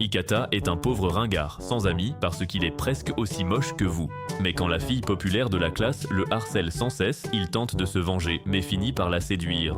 Ikata est un pauvre ringard, sans amis, parce qu'il est presque aussi moche que vous. Mais quand la fille populaire de la classe le harcèle sans cesse, il tente de se venger, mais finit par la séduire.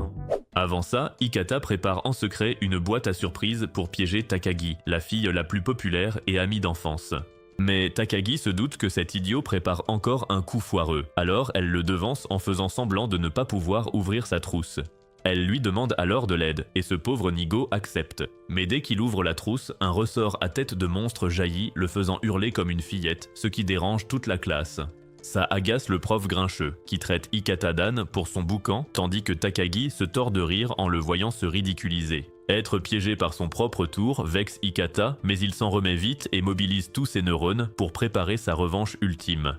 Avant ça, Ikata prépare en secret une boîte à surprise pour piéger Takagi, la fille la plus populaire et amie d'enfance. Mais Takagi se doute que cet idiot prépare encore un coup foireux, alors elle le devance en faisant semblant de ne pas pouvoir ouvrir sa trousse. Elle lui demande alors de l'aide, et ce pauvre Nigo accepte. Mais dès qu'il ouvre la trousse, un ressort à tête de monstre jaillit, le faisant hurler comme une fillette, ce qui dérange toute la classe. Ça agace le prof grincheux, qui traite Ikata d'âne pour son boucan, tandis que Takagi se tord de rire en le voyant se ridiculiser. Être piégé par son propre tour vexe Ikata, mais il s'en remet vite et mobilise tous ses neurones pour préparer sa revanche ultime.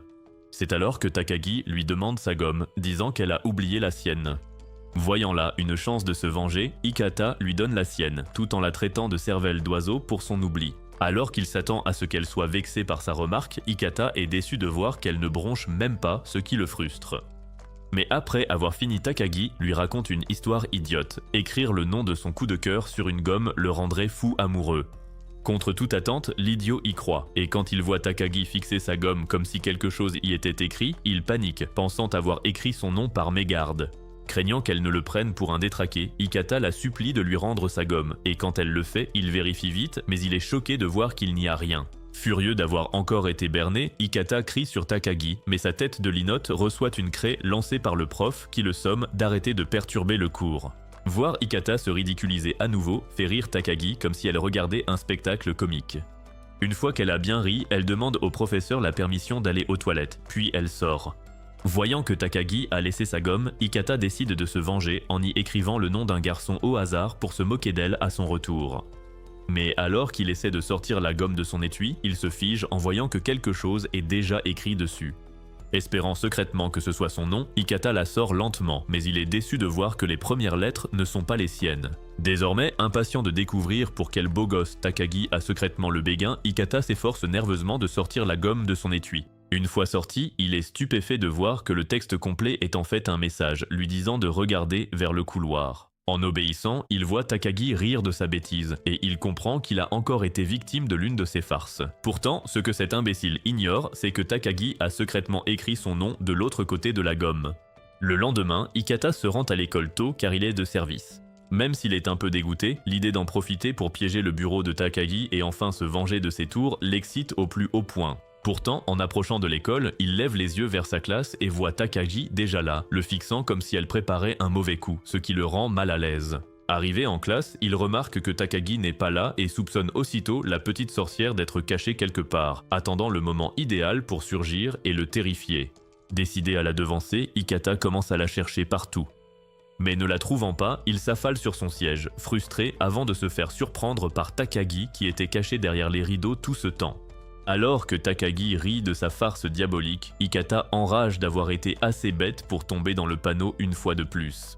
C'est alors que Takagi lui demande sa gomme, disant qu'elle a oublié la sienne. Voyant là une chance de se venger, Ikata lui donne la sienne, tout en la traitant de cervelle d'oiseau pour son oubli. Alors qu'il s'attend à ce qu'elle soit vexée par sa remarque, Ikata est déçu de voir qu'elle ne bronche même pas, ce qui le frustre. Mais après avoir fini, Takagi lui raconte une histoire idiote. Écrire le nom de son coup de cœur sur une gomme le rendrait fou amoureux. Contre toute attente, l'idiot y croit, et quand il voit Takagi fixer sa gomme comme si quelque chose y était écrit, il panique, pensant avoir écrit son nom par mégarde. Craignant qu'elle ne le prenne pour un détraqué, Ikata la supplie de lui rendre sa gomme, et quand elle le fait, il vérifie vite, mais il est choqué de voir qu'il n'y a rien. Furieux d'avoir encore été berné, Ikata crie sur Takagi, mais sa tête de linotte reçoit une craie lancée par le prof qui le somme d'arrêter de perturber le cours. Voir Ikata se ridiculiser à nouveau fait rire Takagi comme si elle regardait un spectacle comique. Une fois qu'elle a bien ri, elle demande au professeur la permission d'aller aux toilettes, puis elle sort. Voyant que Takagi a laissé sa gomme, Ikata décide de se venger en y écrivant le nom d'un garçon au hasard pour se moquer d'elle à son retour. Mais alors qu'il essaie de sortir la gomme de son étui, il se fige en voyant que quelque chose est déjà écrit dessus. Espérant secrètement que ce soit son nom, Ikata la sort lentement, mais il est déçu de voir que les premières lettres ne sont pas les siennes. Désormais, impatient de découvrir pour quel beau gosse Takagi a secrètement le béguin, Ikata s'efforce nerveusement de sortir la gomme de son étui. Une fois sorti, il est stupéfait de voir que le texte complet est en fait un message, lui disant de regarder vers le couloir. En obéissant, il voit Takagi rire de sa bêtise, et il comprend qu'il a encore été victime de l'une de ses farces. Pourtant, ce que cet imbécile ignore, c'est que Takagi a secrètement écrit son nom de l'autre côté de la gomme. Le lendemain, Ikata se rend à l'école tôt car il est de service. Même s'il est un peu dégoûté, l'idée d'en profiter pour piéger le bureau de Takagi et enfin se venger de ses tours l'excite au plus haut point. Pourtant, en approchant de l'école, il lève les yeux vers sa classe et voit Takagi déjà là, le fixant comme si elle préparait un mauvais coup, ce qui le rend mal à l'aise. Arrivé en classe, il remarque que Takagi n'est pas là et soupçonne aussitôt la petite sorcière d'être cachée quelque part, attendant le moment idéal pour surgir et le terrifier. Décidé à la devancer, Ikata commence à la chercher partout. Mais ne la trouvant pas, il s'affale sur son siège, frustré avant de se faire surprendre par Takagi qui était caché derrière les rideaux tout ce temps. Alors que Takagi rit de sa farce diabolique, Ikata enrage d'avoir été assez bête pour tomber dans le panneau une fois de plus.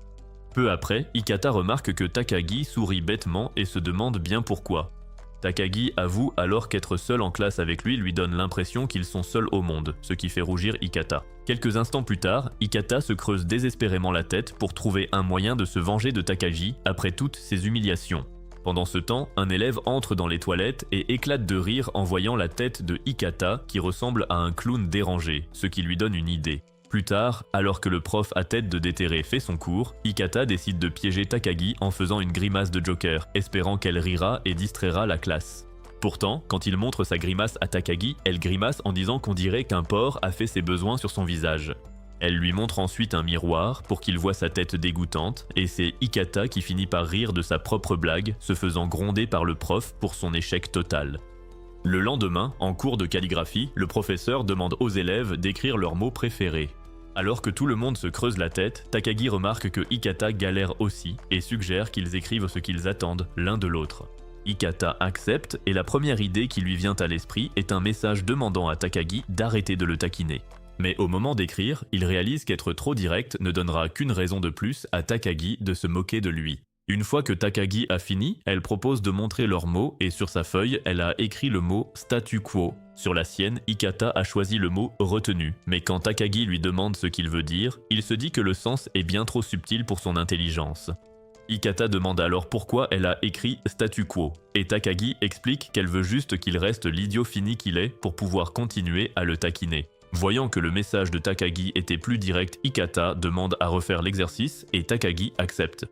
Peu après, Ikata remarque que Takagi sourit bêtement et se demande bien pourquoi. Takagi avoue alors qu'être seul en classe avec lui donne l'impression qu'ils sont seuls au monde, ce qui fait rougir Ikata. Quelques instants plus tard, Ikata se creuse désespérément la tête pour trouver un moyen de se venger de Takagi après toutes ces humiliations. Pendant ce temps, un élève entre dans les toilettes et éclate de rire en voyant la tête de Ikata qui ressemble à un clown dérangé, ce qui lui donne une idée. Plus tard, alors que le prof à tête de déterré fait son cours, Ikata décide de piéger Takagi en faisant une grimace de Joker, espérant qu'elle rira et distraira la classe. Pourtant, quand il montre sa grimace à Takagi, elle grimace en disant qu'on dirait qu'un porc a fait ses besoins sur son visage. Elle lui montre ensuite un miroir pour qu'il voie sa tête dégoûtante, et c'est Ikata qui finit par rire de sa propre blague, se faisant gronder par le prof pour son échec total. Le lendemain, en cours de calligraphie, le professeur demande aux élèves d'écrire leurs mots préférés. Alors que tout le monde se creuse la tête, Takagi remarque que Ikata galère aussi et suggère qu'ils écrivent ce qu'ils attendent l'un de l'autre. Ikata accepte et la première idée qui lui vient à l'esprit est un message demandant à Takagi d'arrêter de le taquiner. Mais au moment d'écrire, il réalise qu'être trop direct ne donnera qu'une raison de plus à Takagi de se moquer de lui. Une fois que Takagi a fini, elle propose de montrer leurs mots et sur sa feuille, elle a écrit le mot « statu quo ». Sur la sienne, Ikata a choisi le mot « retenu ». Mais quand Takagi lui demande ce qu'il veut dire, il se dit que le sens est bien trop subtil pour son intelligence. Ikata demande alors pourquoi elle a écrit statu quo, et Takagi explique qu'elle veut juste qu'il reste l'idiot fini qu'il est pour pouvoir continuer à le taquiner. Voyant que le message de Takagi était plus direct, Ikata demande à refaire l'exercice et Takagi accepte.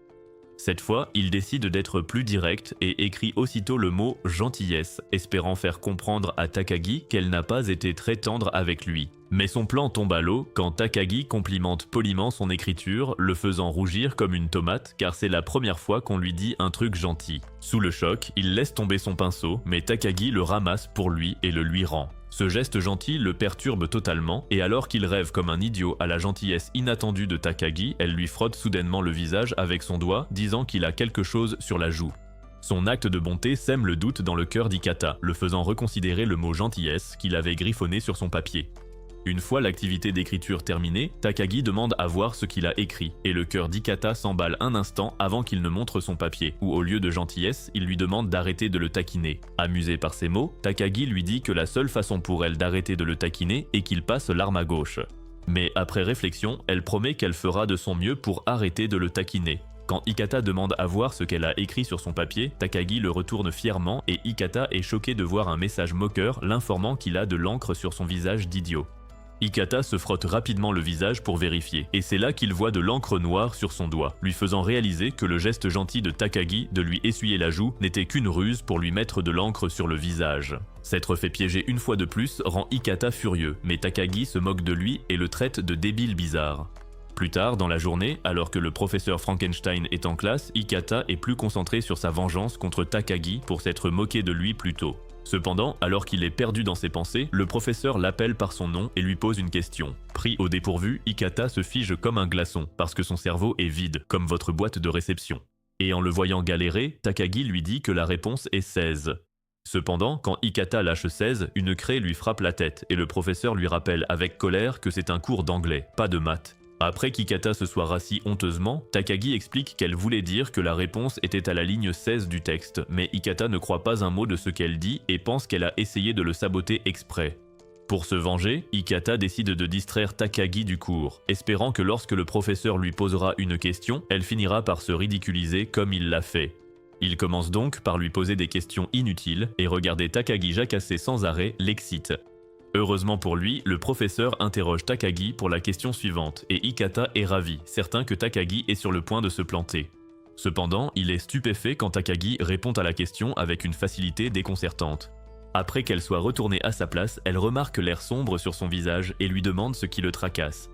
Cette fois, il décide d'être plus direct et écrit aussitôt le mot « gentillesse », espérant faire comprendre à Takagi qu'elle n'a pas été très tendre avec lui. Mais son plan tombe à l'eau quand Takagi complimente poliment son écriture, le faisant rougir comme une tomate car c'est la première fois qu'on lui dit un truc gentil. Sous le choc, il laisse tomber son pinceau, mais Takagi le ramasse pour lui et le lui rend. Ce geste gentil le perturbe totalement et alors qu'il rêve comme un idiot à la gentillesse inattendue de Takagi, elle lui frotte soudainement le visage avec son doigt, disant qu'il a quelque chose sur la joue. Son acte de bonté sème le doute dans le cœur d'Ikata, le faisant reconsidérer le mot gentillesse qu'il avait griffonné sur son papier. Une fois l'activité d'écriture terminée, Takagi demande à voir ce qu'il a écrit, et le cœur d'Ikata s'emballe un instant avant qu'il ne montre son papier, où au lieu de gentillesse, il lui demande d'arrêter de le taquiner. Amusé par ces mots, Takagi lui dit que la seule façon pour elle d'arrêter de le taquiner est qu'il passe l'arme à gauche. Mais après réflexion, elle promet qu'elle fera de son mieux pour arrêter de le taquiner. Quand Ikata demande à voir ce qu'elle a écrit sur son papier, Takagi le retourne fièrement et Ikata est choqué de voir un message moqueur l'informant qu'il a de l'encre sur son visage d'idiot. Ikata se frotte rapidement le visage pour vérifier, et c'est là qu'il voit de l'encre noire sur son doigt, lui faisant réaliser que le geste gentil de Takagi de lui essuyer la joue n'était qu'une ruse pour lui mettre de l'encre sur le visage. S'être fait piéger une fois de plus rend Ikata furieux, mais Takagi se moque de lui et le traite de débile bizarre. Plus tard dans la journée, alors que le professeur Frankenstein est en classe, Ikata est plus concentré sur sa vengeance contre Takagi pour s'être moqué de lui plus tôt. Cependant, alors qu'il est perdu dans ses pensées, le professeur l'appelle par son nom et lui pose une question. Pris au dépourvu, Ikata se fige comme un glaçon, parce que son cerveau est vide, comme votre boîte de réception. Et en le voyant galérer, Takagi lui dit que la réponse est 16. Cependant, quand Ikata lâche 16, une craie lui frappe la tête, et le professeur lui rappelle avec colère que c'est un cours d'anglais, pas de maths. Après qu'Ikata se soit rassis honteusement, Takagi explique qu'elle voulait dire que la réponse était à la ligne 16 du texte, mais Ikata ne croit pas un mot de ce qu'elle dit et pense qu'elle a essayé de le saboter exprès. Pour se venger, Ikata décide de distraire Takagi du cours, espérant que lorsque le professeur lui posera une question, elle finira par se ridiculiser comme il l'a fait. Il commence donc par lui poser des questions inutiles et regarder Takagi jacasser sans arrêt l'excite. Heureusement pour lui, le professeur interroge Takagi pour la question suivante et Ikata est ravi, certain que Takagi est sur le point de se planter. Cependant, il est stupéfait quand Takagi répond à la question avec une facilité déconcertante. Après qu'elle soit retournée à sa place, elle remarque l'air sombre sur son visage et lui demande ce qui le tracasse.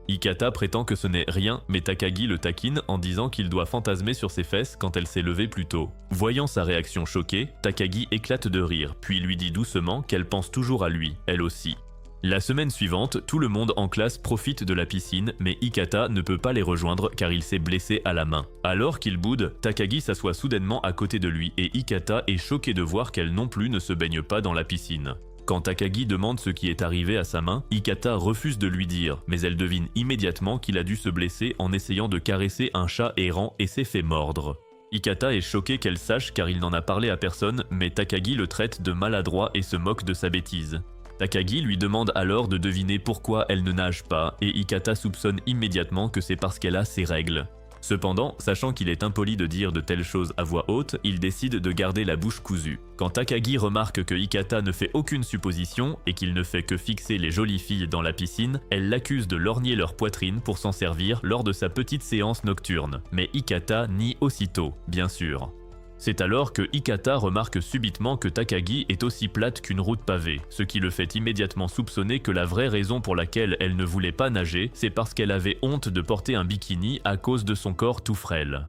Ikata prétend que ce n'est rien, mais Takagi le taquine en disant qu'il doit fantasmer sur ses fesses quand elle s'est levée plus tôt. Voyant sa réaction choquée, Takagi éclate de rire, puis lui dit doucement qu'elle pense toujours à lui, elle aussi. La semaine suivante, tout le monde en classe profite de la piscine, mais Ikata ne peut pas les rejoindre car il s'est blessé à la main. Alors qu'il boude, Takagi s'assoit soudainement à côté de lui et Ikata est choqué de voir qu'elle non plus ne se baigne pas dans la piscine. Quand Takagi demande ce qui est arrivé à sa main, Ikata refuse de lui dire, mais elle devine immédiatement qu'il a dû se blesser en essayant de caresser un chat errant et s'est fait mordre. Ikata est choqué qu'elle sache car il n'en a parlé à personne, mais Takagi le traite de maladroit et se moque de sa bêtise. Takagi lui demande alors de deviner pourquoi elle ne nage pas, et Ikata soupçonne immédiatement que c'est parce qu'elle a ses règles. Cependant, sachant qu'il est impoli de dire de telles choses à voix haute, il décide de garder la bouche cousue. Quand Takagi remarque que Ikata ne fait aucune supposition et qu'il ne fait que fixer les jolies filles dans la piscine, elle l'accuse de lorgner leur poitrine pour s'en servir lors de sa petite séance nocturne. Mais Ikata nie aussitôt, bien sûr. C'est alors que Ikata remarque subitement que Takagi est aussi plate qu'une route pavée, ce qui le fait immédiatement soupçonner que la vraie raison pour laquelle elle ne voulait pas nager, c'est parce qu'elle avait honte de porter un bikini à cause de son corps tout frêle.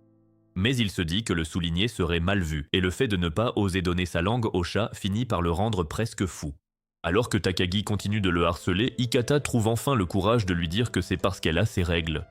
Mais il se dit que le souligner serait mal vu, et le fait de ne pas oser donner sa langue au chat finit par le rendre presque fou. Alors que Takagi continue de le harceler, Ikata trouve enfin le courage de lui dire que c'est parce qu'elle a ses règles.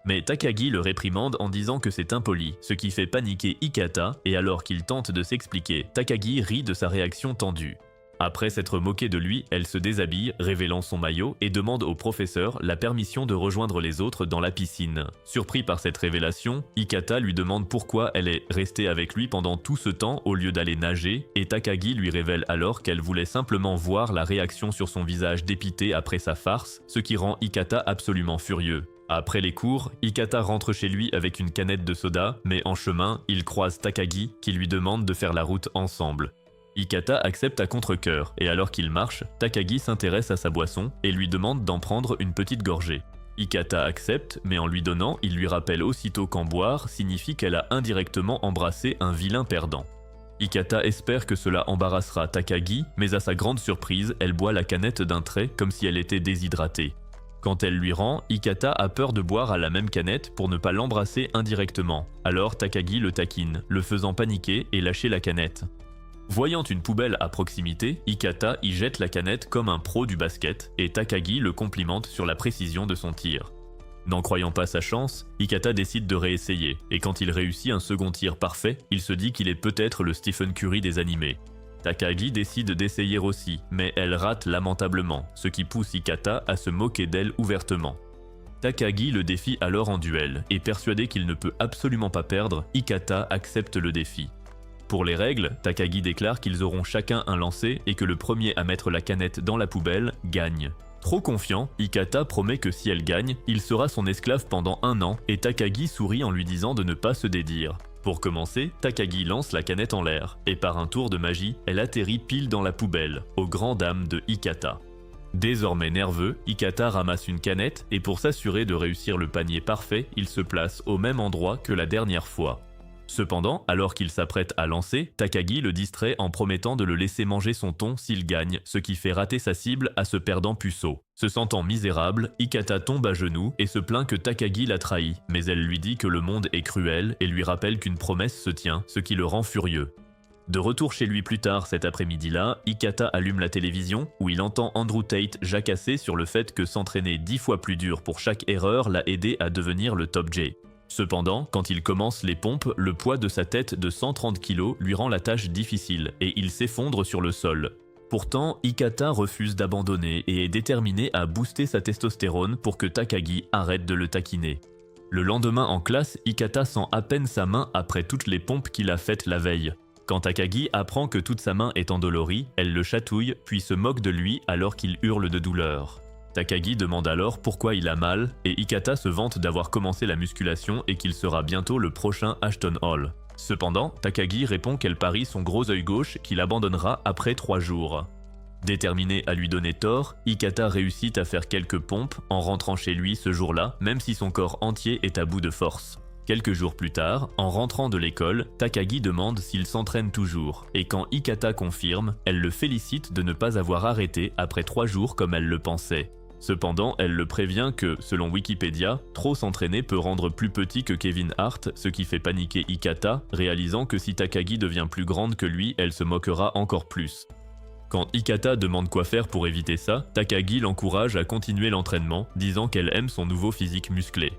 Mais Takagi le réprimande en disant que c'est impoli, ce qui fait paniquer Ikata, et alors qu'il tente de s'expliquer, Takagi rit de sa réaction tendue. Après s'être moquée de lui, elle se déshabille, révélant son maillot, et demande au professeur la permission de rejoindre les autres dans la piscine. Surpris par cette révélation, Ikata lui demande pourquoi elle est restée avec lui pendant tout ce temps au lieu d'aller nager, et Takagi lui révèle alors qu'elle voulait simplement voir la réaction sur son visage dépité après sa farce, ce qui rend Ikata absolument furieux. Après les cours, Ikata rentre chez lui avec une canette de soda, mais en chemin, il croise Takagi qui lui demande de faire la route ensemble. Ikata accepte à contre-cœur, et alors qu'il marche, Takagi s'intéresse à sa boisson et lui demande d'en prendre une petite gorgée. Ikata accepte, mais en lui donnant, il lui rappelle aussitôt qu'en boire signifie qu'elle a indirectement embrassé un vilain perdant. Ikata espère que cela embarrassera Takagi, mais à sa grande surprise, elle boit la canette d'un trait comme si elle était déshydratée. Quand elle lui rend, Ikata a peur de boire à la même canette pour ne pas l'embrasser indirectement. Alors Takagi le taquine, le faisant paniquer et lâcher la canette. Voyant une poubelle à proximité, Ikata y jette la canette comme un pro du basket et Takagi le complimente sur la précision de son tir. N'en croyant pas sa chance, Ikata décide de réessayer, et quand il réussit un second tir parfait, il se dit qu'il est peut-être le Stephen Curry des animés. Takagi décide d'essayer aussi, mais elle rate lamentablement, ce qui pousse Ikata à se moquer d'elle ouvertement. Takagi le défie alors en duel, et persuadé qu'il ne peut absolument pas perdre, Ikata accepte le défi. Pour les règles, Takagi déclare qu'ils auront chacun un lancer et que le premier à mettre la canette dans la poubelle gagne. Trop confiant, Ikata promet que si elle gagne, il sera son esclave pendant 1 an et Takagi sourit en lui disant de ne pas se dédire. Pour commencer, Takagi lance la canette en l'air, et par un tour de magie, elle atterrit pile dans la poubelle, aux grandes dames de Ikata. Désormais nerveux, Ikata ramasse une canette et pour s'assurer de réussir le panier parfait, il se place au même endroit que la dernière fois. Cependant, alors qu'il s'apprête à lancer, Takagi le distrait en promettant de le laisser manger son thon s'il gagne, ce qui fait rater sa cible à ce perdant puceau. Se sentant misérable, Ikata tombe à genoux et se plaint que Takagi l'a trahi, mais elle lui dit que le monde est cruel et lui rappelle qu'une promesse se tient, ce qui le rend furieux. De retour chez lui plus tard cet après-midi-là, Ikata allume la télévision où il entend Andrew Tate jacasser sur le fait que s'entraîner 10 fois plus dur pour chaque erreur l'a aidé à devenir le top J. Cependant, quand il commence les pompes, le poids de sa tête de 130 kg lui rend la tâche difficile et il s'effondre sur le sol. Pourtant, Ikata refuse d'abandonner et est déterminé à booster sa testostérone pour que Takagi arrête de le taquiner. Le lendemain en classe, Ikata sent à peine sa main après toutes les pompes qu'il a faites la veille. Quand Takagi apprend que toute sa main est endolorie, elle le chatouille puis se moque de lui alors qu'il hurle de douleur. Takagi demande alors pourquoi il a mal et Ikata se vante d'avoir commencé la musculation et qu'il sera bientôt le prochain Ashton Hall. Cependant, Takagi répond qu'elle parie son gros œil gauche qu'il abandonnera après 3 jours. Déterminé à lui donner tort, Ikata réussit à faire quelques pompes en rentrant chez lui ce jour-là, même si son corps entier est à bout de force. Quelques jours plus tard, en rentrant de l'école, Takagi demande s'il s'entraîne toujours, et quand Ikata confirme, elle le félicite de ne pas avoir arrêté après 3 jours comme elle le pensait. Cependant, elle le prévient que, selon Wikipédia, trop s'entraîner peut rendre plus petit que Kevin Hart, ce qui fait paniquer Ikata, réalisant que si Takagi devient plus grande que lui, elle se moquera encore plus. Quand Ikata demande quoi faire pour éviter ça, Takagi l'encourage à continuer l'entraînement, disant qu'elle aime son nouveau physique musclé.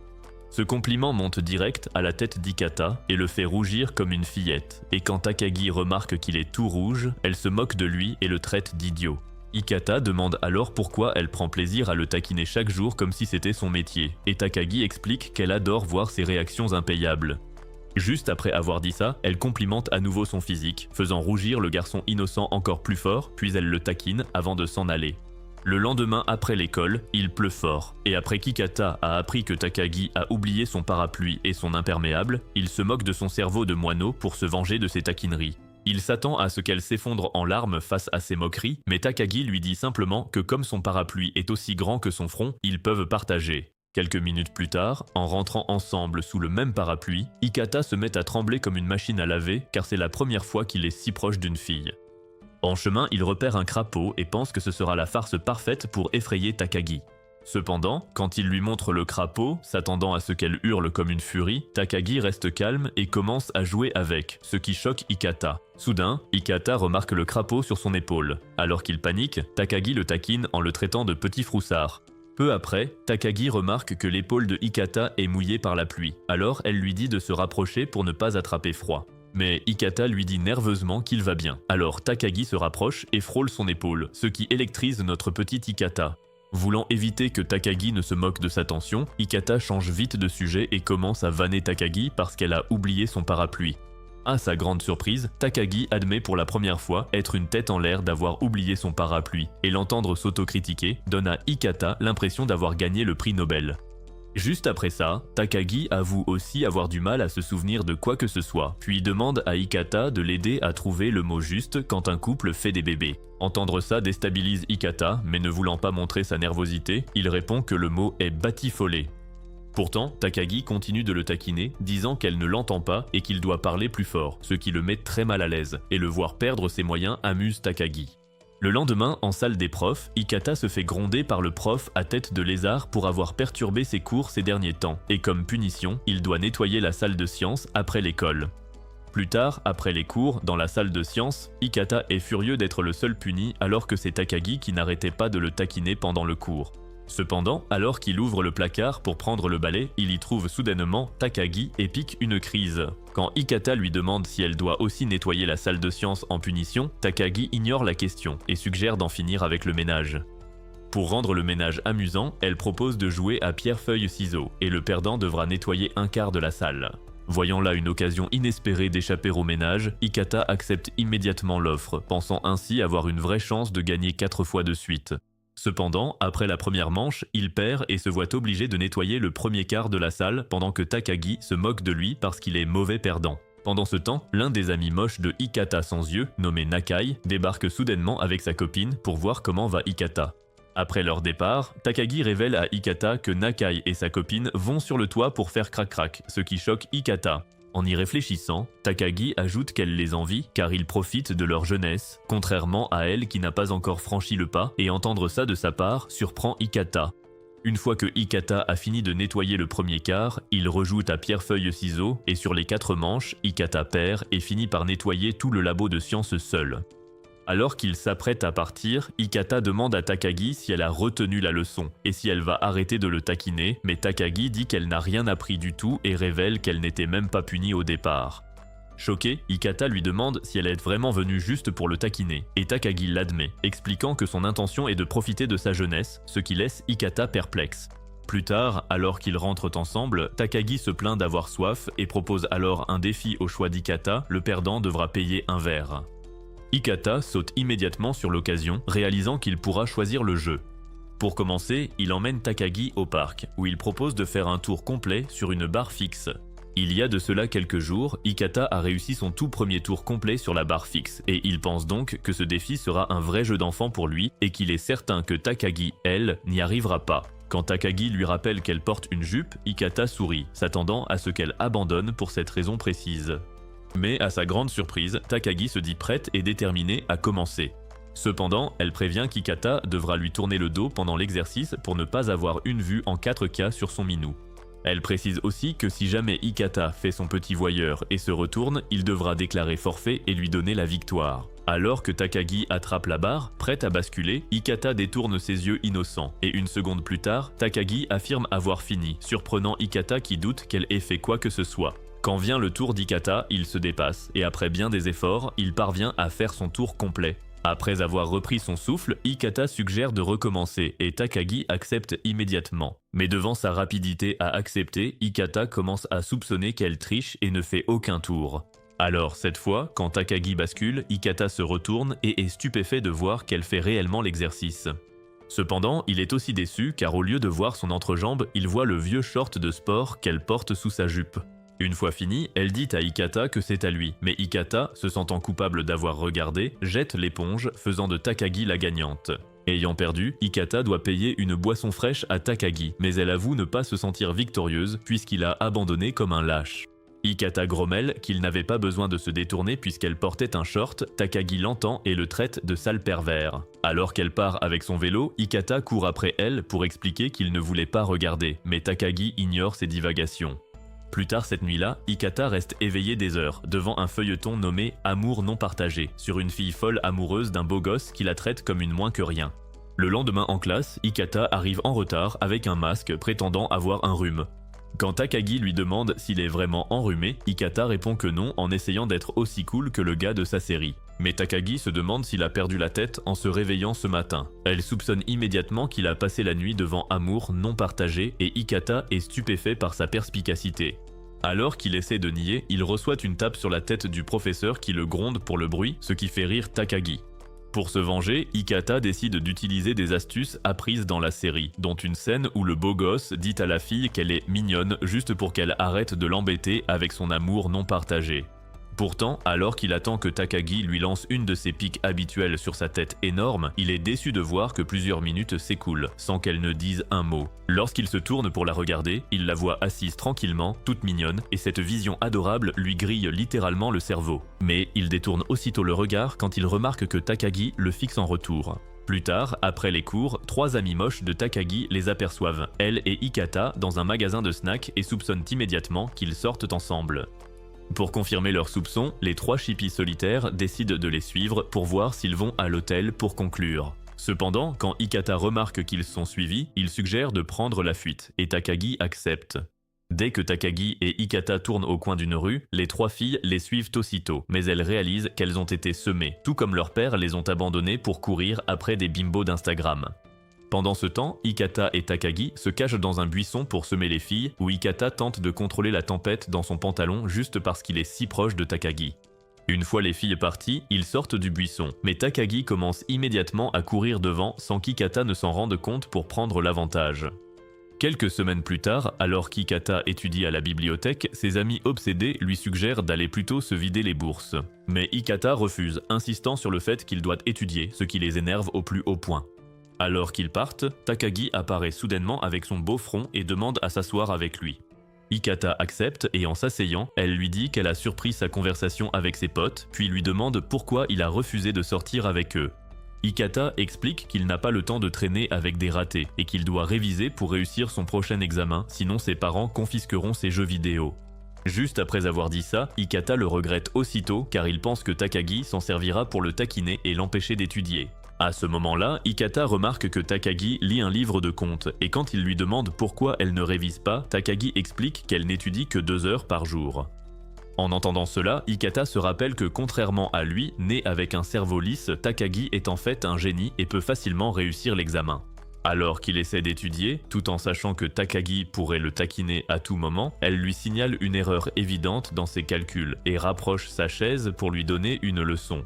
Ce compliment monte direct à la tête d'Ikata et le fait rougir comme une fillette, et quand Takagi remarque qu'il est tout rouge, elle se moque de lui et le traite d'idiot. Ikata demande alors pourquoi elle prend plaisir à le taquiner chaque jour comme si c'était son métier, et Takagi explique qu'elle adore voir ses réactions impayables. Juste après avoir dit ça, elle complimente à nouveau son physique, faisant rougir le garçon innocent encore plus fort, puis elle le taquine avant de s'en aller. Le lendemain après l'école, il pleut fort, et après qu'Ikata a appris que Takagi a oublié son parapluie et son imperméable, il se moque de son cerveau de moineau pour se venger de ses taquineries. Il s'attend à ce qu'elle s'effondre en larmes face à ses moqueries, mais Takagi lui dit simplement que comme son parapluie est aussi grand que son front, ils peuvent partager. Quelques minutes plus tard, en rentrant ensemble sous le même parapluie, Ikata se met à trembler comme une machine à laver car c'est la première fois qu'il est si proche d'une fille. En chemin, il repère un crapaud et pense que ce sera la farce parfaite pour effrayer Takagi. Cependant, quand il lui montre le crapaud, s'attendant à ce qu'elle hurle comme une furie, Takagi reste calme et commence à jouer avec, ce qui choque Ikata. Soudain, Ikata remarque le crapaud sur son épaule. Alors qu'il panique, Takagi le taquine en le traitant de petit froussard. Peu après, Takagi remarque que l'épaule de Ikata est mouillée par la pluie, alors elle lui dit de se rapprocher pour ne pas attraper froid. Mais Ikata lui dit nerveusement qu'il va bien. Alors Takagi se rapproche et frôle son épaule, ce qui électrise notre petit Ikata. Voulant éviter que Takagi ne se moque de sa tension, Ikata change vite de sujet et commence à vanner Takagi parce qu'elle a oublié son parapluie. À sa grande surprise, Takagi admet pour la première fois être une tête en l'air d'avoir oublié son parapluie, et l'entendre s'autocritiquer donne à Ikata l'impression d'avoir gagné le prix Nobel. Juste après ça, Takagi avoue aussi avoir du mal à se souvenir de quoi que ce soit, puis demande à Hikata de l'aider à trouver le mot juste quand un couple fait des bébés. Entendre ça déstabilise Hikata, mais ne voulant pas montrer sa nervosité, il répond que le mot est batifolé. Pourtant, Takagi continue de le taquiner, disant qu'elle ne l'entend pas et qu'il doit parler plus fort, ce qui le met très mal à l'aise, et le voir perdre ses moyens amuse Takagi. Le lendemain, en salle des profs, Hikata se fait gronder par le prof à tête de lézard pour avoir perturbé ses cours ces derniers temps, et comme punition, il doit nettoyer la salle de sciences après l'école. Plus tard, après les cours, dans la salle de sciences, Hikata est furieux d'être le seul puni alors que c'est Takagi qui n'arrêtait pas de le taquiner pendant le cours. Cependant, alors qu'il ouvre le placard pour prendre le balai, il y trouve soudainement Takagi et pique une crise. Quand Hikata lui demande si elle doit aussi nettoyer la salle de sciences en punition, Takagi ignore la question et suggère d'en finir avec le ménage. Pour rendre le ménage amusant, elle propose de jouer à pierre-feuille-ciseaux et le perdant devra nettoyer un quart de la salle. Voyant là une occasion inespérée d'échapper au ménage, Hikata accepte immédiatement l'offre, pensant ainsi avoir une vraie chance de gagner 4 fois de suite. Cependant, après la première manche, il perd et se voit obligé de nettoyer le premier quart de la salle pendant que Takagi se moque de lui parce qu'il est mauvais perdant. Pendant ce temps, l'un des amis moches de Hikata sans yeux, nommé Nakai, débarque soudainement avec sa copine pour voir comment va Hikata. Après leur départ, Takagi révèle à Hikata que Nakai et sa copine vont sur le toit pour faire crac-crac, ce qui choque Hikata. En y réfléchissant, Takagi ajoute qu'elle les envie car ils profitent de leur jeunesse, contrairement à elle qui n'a pas encore franchi le pas, et entendre ça de sa part surprend Hikata. Une fois que Hikata a fini de nettoyer le premier quart, il rejoue à pierre-feuille-ciseaux et sur les 4 manches, Hikata perd et finit par nettoyer tout le labo de sciences seul. Alors qu'il s'apprête à partir, Hikata demande à Takagi si elle a retenu la leçon et si elle va arrêter de le taquiner, mais Takagi dit qu'elle n'a rien appris du tout et révèle qu'elle n'était même pas punie au départ. Choqué, Hikata lui demande si elle est vraiment venue juste pour le taquiner, et Takagi l'admet, expliquant que son intention est de profiter de sa jeunesse, ce qui laisse Hikata perplexe. Plus tard, alors qu'ils rentrent ensemble, Takagi se plaint d'avoir soif et propose alors un défi au choix d'Hikata, le perdant devra payer un verre. Hikata saute immédiatement sur l'occasion, réalisant qu'il pourra choisir le jeu. Pour commencer, il emmène Takagi au parc, où il propose de faire un tour complet sur une barre fixe. Il y a de cela quelques jours, Hikata a réussi son tout premier tour complet sur la barre fixe, et il pense donc que ce défi sera un vrai jeu d'enfant pour lui, et qu'il est certain que Takagi, elle, n'y arrivera pas. Quand Takagi lui rappelle qu'elle porte une jupe, Hikata sourit, s'attendant à ce qu'elle abandonne pour cette raison précise. Mais à sa grande surprise, Takagi se dit prête et déterminée à commencer. Cependant, elle prévient qu'Hikata devra lui tourner le dos pendant l'exercice pour ne pas avoir une vue en 4K sur son minou. Elle précise aussi que si jamais Hikata fait son petit voyeur et se retourne, il devra déclarer forfait et lui donner la victoire. Alors que Takagi attrape la barre, prête à basculer, Hikata détourne ses yeux innocents, et une seconde plus tard, Takagi affirme avoir fini, surprenant Hikata qui doute qu'elle ait fait quoi que ce soit. Quand vient le tour d'Hikata, il se dépasse, et après bien des efforts, il parvient à faire son tour complet. Après avoir repris son souffle, Hikata suggère de recommencer, et Takagi accepte immédiatement. Mais devant sa rapidité à accepter, Hikata commence à soupçonner qu'elle triche et ne fait aucun tour. Alors, cette fois, quand Takagi bascule, Hikata se retourne et est stupéfait de voir qu'elle fait réellement l'exercice. Cependant, il est aussi déçu car au lieu de voir son entrejambe, il voit le vieux short de sport qu'elle porte sous sa jupe. Une fois fini, elle dit à Hikata que c'est à lui, mais Hikata, se sentant coupable d'avoir regardé, jette l'éponge, faisant de Takagi la gagnante. Ayant perdu, Hikata doit payer une boisson fraîche à Takagi, mais elle avoue ne pas se sentir victorieuse puisqu'il a abandonné comme un lâche. Hikata grommelle qu'il n'avait pas besoin de se détourner puisqu'elle portait un short, Takagi l'entend et le traite de sale pervers. Alors qu'elle part avec son vélo, Hikata court après elle pour expliquer qu'il ne voulait pas regarder, mais Takagi ignore ses divagations. Plus tard cette nuit-là, Hikata reste éveillée des heures, devant un feuilleton nommé « Amour non partagé », sur une fille folle amoureuse d'un beau gosse qui la traite comme une moins que rien. Le lendemain en classe, Hikata arrive en retard avec un masque prétendant avoir un rhume. Quand Takagi lui demande s'il est vraiment enrhumé, Hikata répond que non en essayant d'être aussi cool que le gars de sa série. Mais Takagi se demande s'il a perdu la tête en se réveillant ce matin. Elle soupçonne immédiatement qu'il a passé la nuit devant Amour non partagé et Hikata est stupéfait par sa perspicacité. Alors qu'il essaie de nier, il reçoit une tape sur la tête du professeur qui le gronde pour le bruit, ce qui fait rire Takagi. Pour se venger, Ikata décide d'utiliser des astuces apprises dans la série, dont une scène où le beau gosse dit à la fille qu'elle est mignonne juste pour qu'elle arrête de l'embêter avec son amour non partagé. Pourtant, alors qu'il attend que Takagi lui lance une de ses piques habituelles sur sa tête énorme, il est déçu de voir que plusieurs minutes s'écoulent, sans qu'elle ne dise un mot. Lorsqu'il se tourne pour la regarder, il la voit assise tranquillement, toute mignonne, et cette vision adorable lui grille littéralement le cerveau. Mais il détourne aussitôt le regard quand il remarque que Takagi le fixe en retour. Plus tard, après les cours, 3 amis moches de Takagi les aperçoivent, elle et Ikata, dans un magasin de snacks et soupçonnent immédiatement qu'ils sortent ensemble. Pour confirmer leurs soupçons, les 3 chippies solitaires décident de les suivre pour voir s'ils vont à l'hôtel pour conclure. Cependant, quand Ikata remarque qu'ils sont suivis, il suggère de prendre la fuite, et Takagi accepte. Dès que Takagi et Ikata tournent au coin d'une rue, les 3 filles les suivent aussitôt, mais elles réalisent qu'elles ont été semées, tout comme leur père les ont abandonnées pour courir après des bimbos d'Instagram. Pendant ce temps, Ikata et Takagi se cachent dans un buisson pour semer les filles, où Ikata tente de contrôler la tempête dans son pantalon juste parce qu'il est si proche de Takagi. Une fois les filles parties, ils sortent du buisson, mais Takagi commence immédiatement à courir devant sans qu'Ikata ne s'en rende compte pour prendre l'avantage. Quelques semaines plus tard, alors qu'Ikata étudie à la bibliothèque, ses amis obsédés lui suggèrent d'aller plutôt se vider les bourses. Mais Ikata refuse, insistant sur le fait qu'il doit étudier, ce qui les énerve au plus haut point. Alors qu'ils partent, Takagi apparaît soudainement avec son beau front et demande à s'asseoir avec lui. Ikata accepte et en s'asseyant, elle lui dit qu'elle a surpris sa conversation avec ses potes, puis lui demande pourquoi il a refusé de sortir avec eux. Ikata explique qu'il n'a pas le temps de traîner avec des ratés et qu'il doit réviser pour réussir son prochain examen, sinon ses parents confisqueront ses jeux vidéo. Juste après avoir dit ça, Ikata le regrette aussitôt car il pense que Takagi s'en servira pour le taquiner et l'empêcher d'étudier. À ce moment-là, Ikata remarque que Takagi lit un livre de contes, et quand il lui demande pourquoi elle ne révise pas, Takagi explique qu'elle n'étudie que 2 heures par jour. En entendant cela, Ikata se rappelle que contrairement à lui, né avec un cerveau lisse, Takagi est en fait un génie et peut facilement réussir l'examen. Alors qu'il essaie d'étudier, tout en sachant que Takagi pourrait le taquiner à tout moment, elle lui signale une erreur évidente dans ses calculs et rapproche sa chaise pour lui donner une leçon.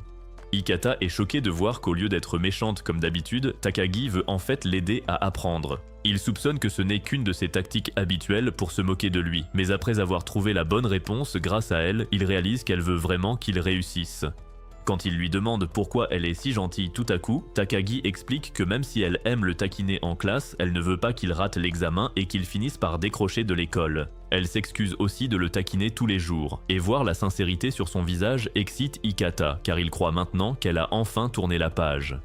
Ikata est choquée de voir qu'au lieu d'être méchante comme d'habitude, Takagi veut en fait l'aider à apprendre. Il soupçonne que ce n'est qu'une de ses tactiques habituelles pour se moquer de lui, mais après avoir trouvé la bonne réponse grâce à elle, il réalise qu'elle veut vraiment qu'il réussisse. Quand il lui demande pourquoi elle est si gentille tout à coup, Takagi explique que même si elle aime le taquiner en classe, elle ne veut pas qu'il rate l'examen et qu'il finisse par décrocher de l'école. Elle s'excuse aussi de le taquiner tous les jours, et voir la sincérité sur son visage excite Ikata, car il croit maintenant qu'elle a enfin tourné la page.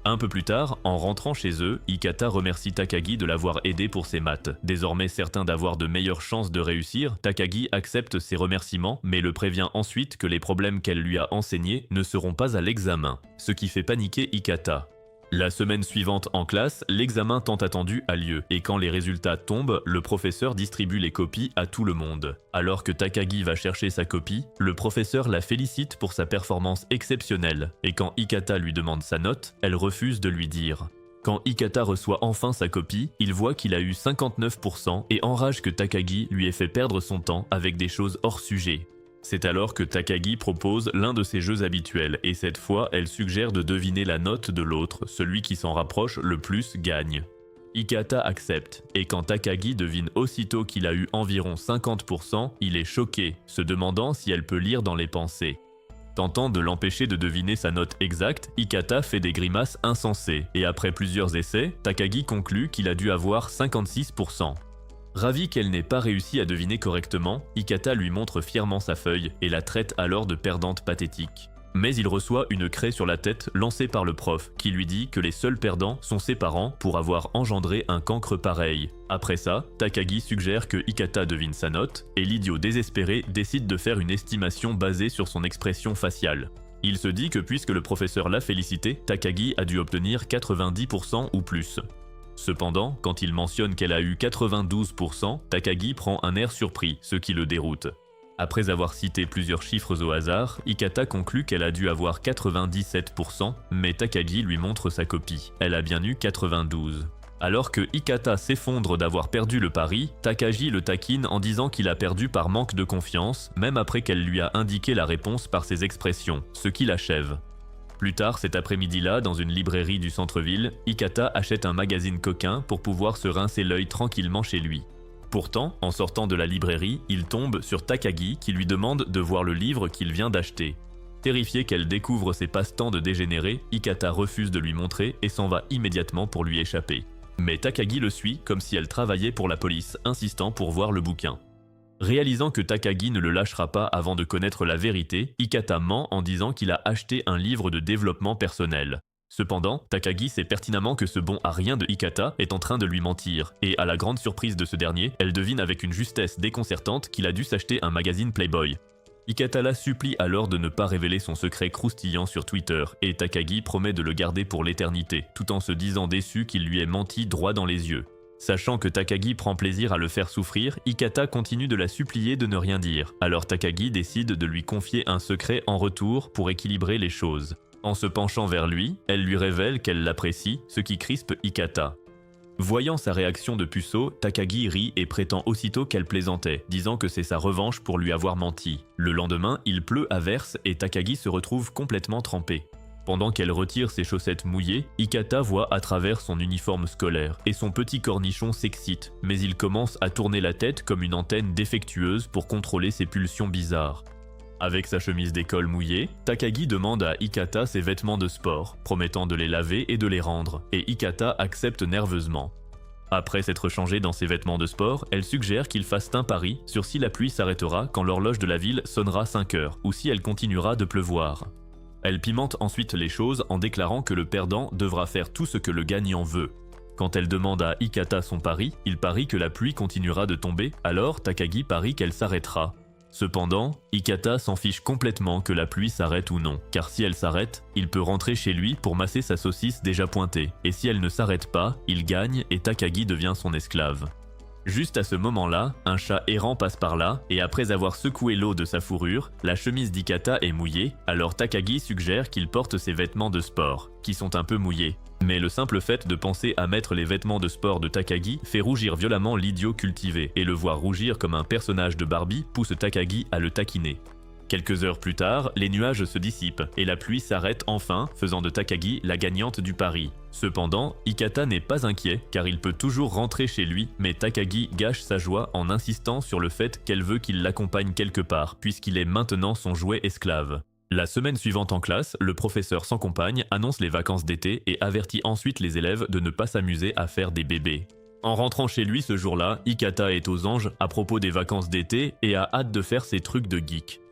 Un peu plus tard, en rentrant chez eux, Ikata remercie Takagi de l'avoir aidé pour ses maths. Désormais certain d'avoir de meilleures chances de réussir, Takagi accepte ses remerciements, mais le prévient ensuite que les problèmes qu'elle lui a enseignés ne seront pas à l'examen, ce qui fait paniquer Ikata. La semaine suivante en classe, l'examen tant attendu a lieu, et quand les résultats tombent, le professeur distribue les copies à tout le monde. Alors que Takagi va chercher sa copie, le professeur la félicite pour sa performance exceptionnelle, et quand Ikata lui demande sa note, elle refuse de lui dire. Quand Ikata reçoit enfin sa copie, il voit qu'il a eu 59% et enrage que Takagi lui ait fait perdre son temps avec des choses hors sujet. C'est alors que Takagi propose l'un de ses jeux habituels et cette fois elle suggère de deviner la note de l'autre, celui qui s'en rapproche le plus gagne. Ikata accepte, et quand Takagi devine aussitôt qu'il a eu environ 50%, il est choqué, se demandant si elle peut lire dans les pensées. Tentant de l'empêcher de deviner sa note exacte, Ikata fait des grimaces insensées, et après plusieurs essais, Takagi conclut qu'il a dû avoir 56%. Ravi qu'elle n'ait pas réussi à deviner correctement, Ikata lui montre fièrement sa feuille et la traite alors de perdante pathétique. Mais il reçoit une craie sur la tête lancée par le prof, qui lui dit que les seuls perdants sont ses parents pour avoir engendré un cancre pareil. Après ça, Takagi suggère que Ikata devine sa note, et l'idiot désespéré décide de faire une estimation basée sur son expression faciale. Il se dit que puisque le professeur l'a félicité, Takagi a dû obtenir 90% ou plus. Cependant, quand il mentionne qu'elle a eu 92%, Takagi prend un air surpris, ce qui le déroute. Après avoir cité plusieurs chiffres au hasard, Ikata conclut qu'elle a dû avoir 97%, mais Takagi lui montre sa copie. Elle a bien eu 92%. Alors que Ikata s'effondre d'avoir perdu le pari, Takagi le taquine en disant qu'il a perdu par manque de confiance, même après qu'elle lui a indiqué la réponse par ses expressions, ce qui l'achève. Plus tard cet après-midi-là, dans une librairie du centre-ville, Ikata achète un magazine coquin pour pouvoir se rincer l'œil tranquillement chez lui. Pourtant, en sortant de la librairie, il tombe sur Takagi qui lui demande de voir le livre qu'il vient d'acheter. Terrifié qu'elle découvre ses passe-temps de dégénéré, Ikata refuse de lui montrer et s'en va immédiatement pour lui échapper. Mais Takagi le suit comme si elle travaillait pour la police, insistant pour voir le bouquin. Réalisant que Takagi ne le lâchera pas avant de connaître la vérité, Ikata ment en disant qu'il a acheté un livre de développement personnel. Cependant, Takagi sait pertinemment que ce bon à rien de Ikata est en train de lui mentir, et à la grande surprise de ce dernier, elle devine avec une justesse déconcertante qu'il a dû s'acheter un magazine Playboy. Ikata la supplie alors de ne pas révéler son secret croustillant sur Twitter, et Takagi promet de le garder pour l'éternité, tout en se disant déçu qu'il lui ait menti droit dans les yeux. Sachant que Takagi prend plaisir à le faire souffrir, Ikata continue de la supplier de ne rien dire. Alors Takagi décide de lui confier un secret en retour pour équilibrer les choses. En se penchant vers lui, elle lui révèle qu'elle l'apprécie, ce qui crispe Ikata. Voyant sa réaction de puceau, Takagi rit et prétend aussitôt qu'elle plaisantait, disant que c'est sa revanche pour lui avoir menti. Le lendemain, il pleut à verse et Takagi se retrouve complètement trempé. Pendant qu'elle retire ses chaussettes mouillées, Ikata voit à travers son uniforme scolaire et son petit cornichon s'excite, mais il commence à tourner la tête comme une antenne défectueuse pour contrôler ses pulsions bizarres. Avec sa chemise d'école mouillée, Takagi demande à Ikata ses vêtements de sport, promettant de les laver et de les rendre, et Ikata accepte nerveusement. Après s'être changé dans ses vêtements de sport, elle suggère qu'il fasse un pari sur si la pluie s'arrêtera quand l'horloge de la ville sonnera 5 heures, ou si elle continuera de pleuvoir. Elle pimente ensuite les choses en déclarant que le perdant devra faire tout ce que le gagnant veut. Quand elle demande à Ikata son pari, il parie que la pluie continuera de tomber, alors Takagi parie qu'elle s'arrêtera. Cependant, Ikata s'en fiche complètement que la pluie s'arrête ou non, car si elle s'arrête, il peut rentrer chez lui pour masser sa saucisse déjà pointée, et si elle ne s'arrête pas, il gagne et Takagi devient son esclave. Juste à ce moment-là, un chat errant passe par là, et après avoir secoué l'eau de sa fourrure, la chemise d'Ikata est mouillée, alors Takagi suggère qu'il porte ses vêtements de sport, qui sont un peu mouillés. Mais le simple fait de penser à mettre les vêtements de sport de Takagi fait rougir violemment l'idiot cultivé, et le voir rougir comme un personnage de Barbie pousse Takagi à le taquiner. Quelques heures plus tard, les nuages se dissipent et la pluie s'arrête enfin, faisant de Takagi la gagnante du pari. Cependant, Ikata n'est pas inquiet car il peut toujours rentrer chez lui, mais Takagi gâche sa joie en insistant sur le fait qu'elle veut qu'il l'accompagne quelque part, puisqu'il est maintenant son jouet esclave. La semaine suivante en classe, le professeur sans compagne annonce les vacances d'été et avertit ensuite les élèves de ne pas s'amuser à faire des bébés. En rentrant chez lui ce jour-là, Ikata est aux anges à propos des vacances d'été et a hâte de faire ses trucs de geek.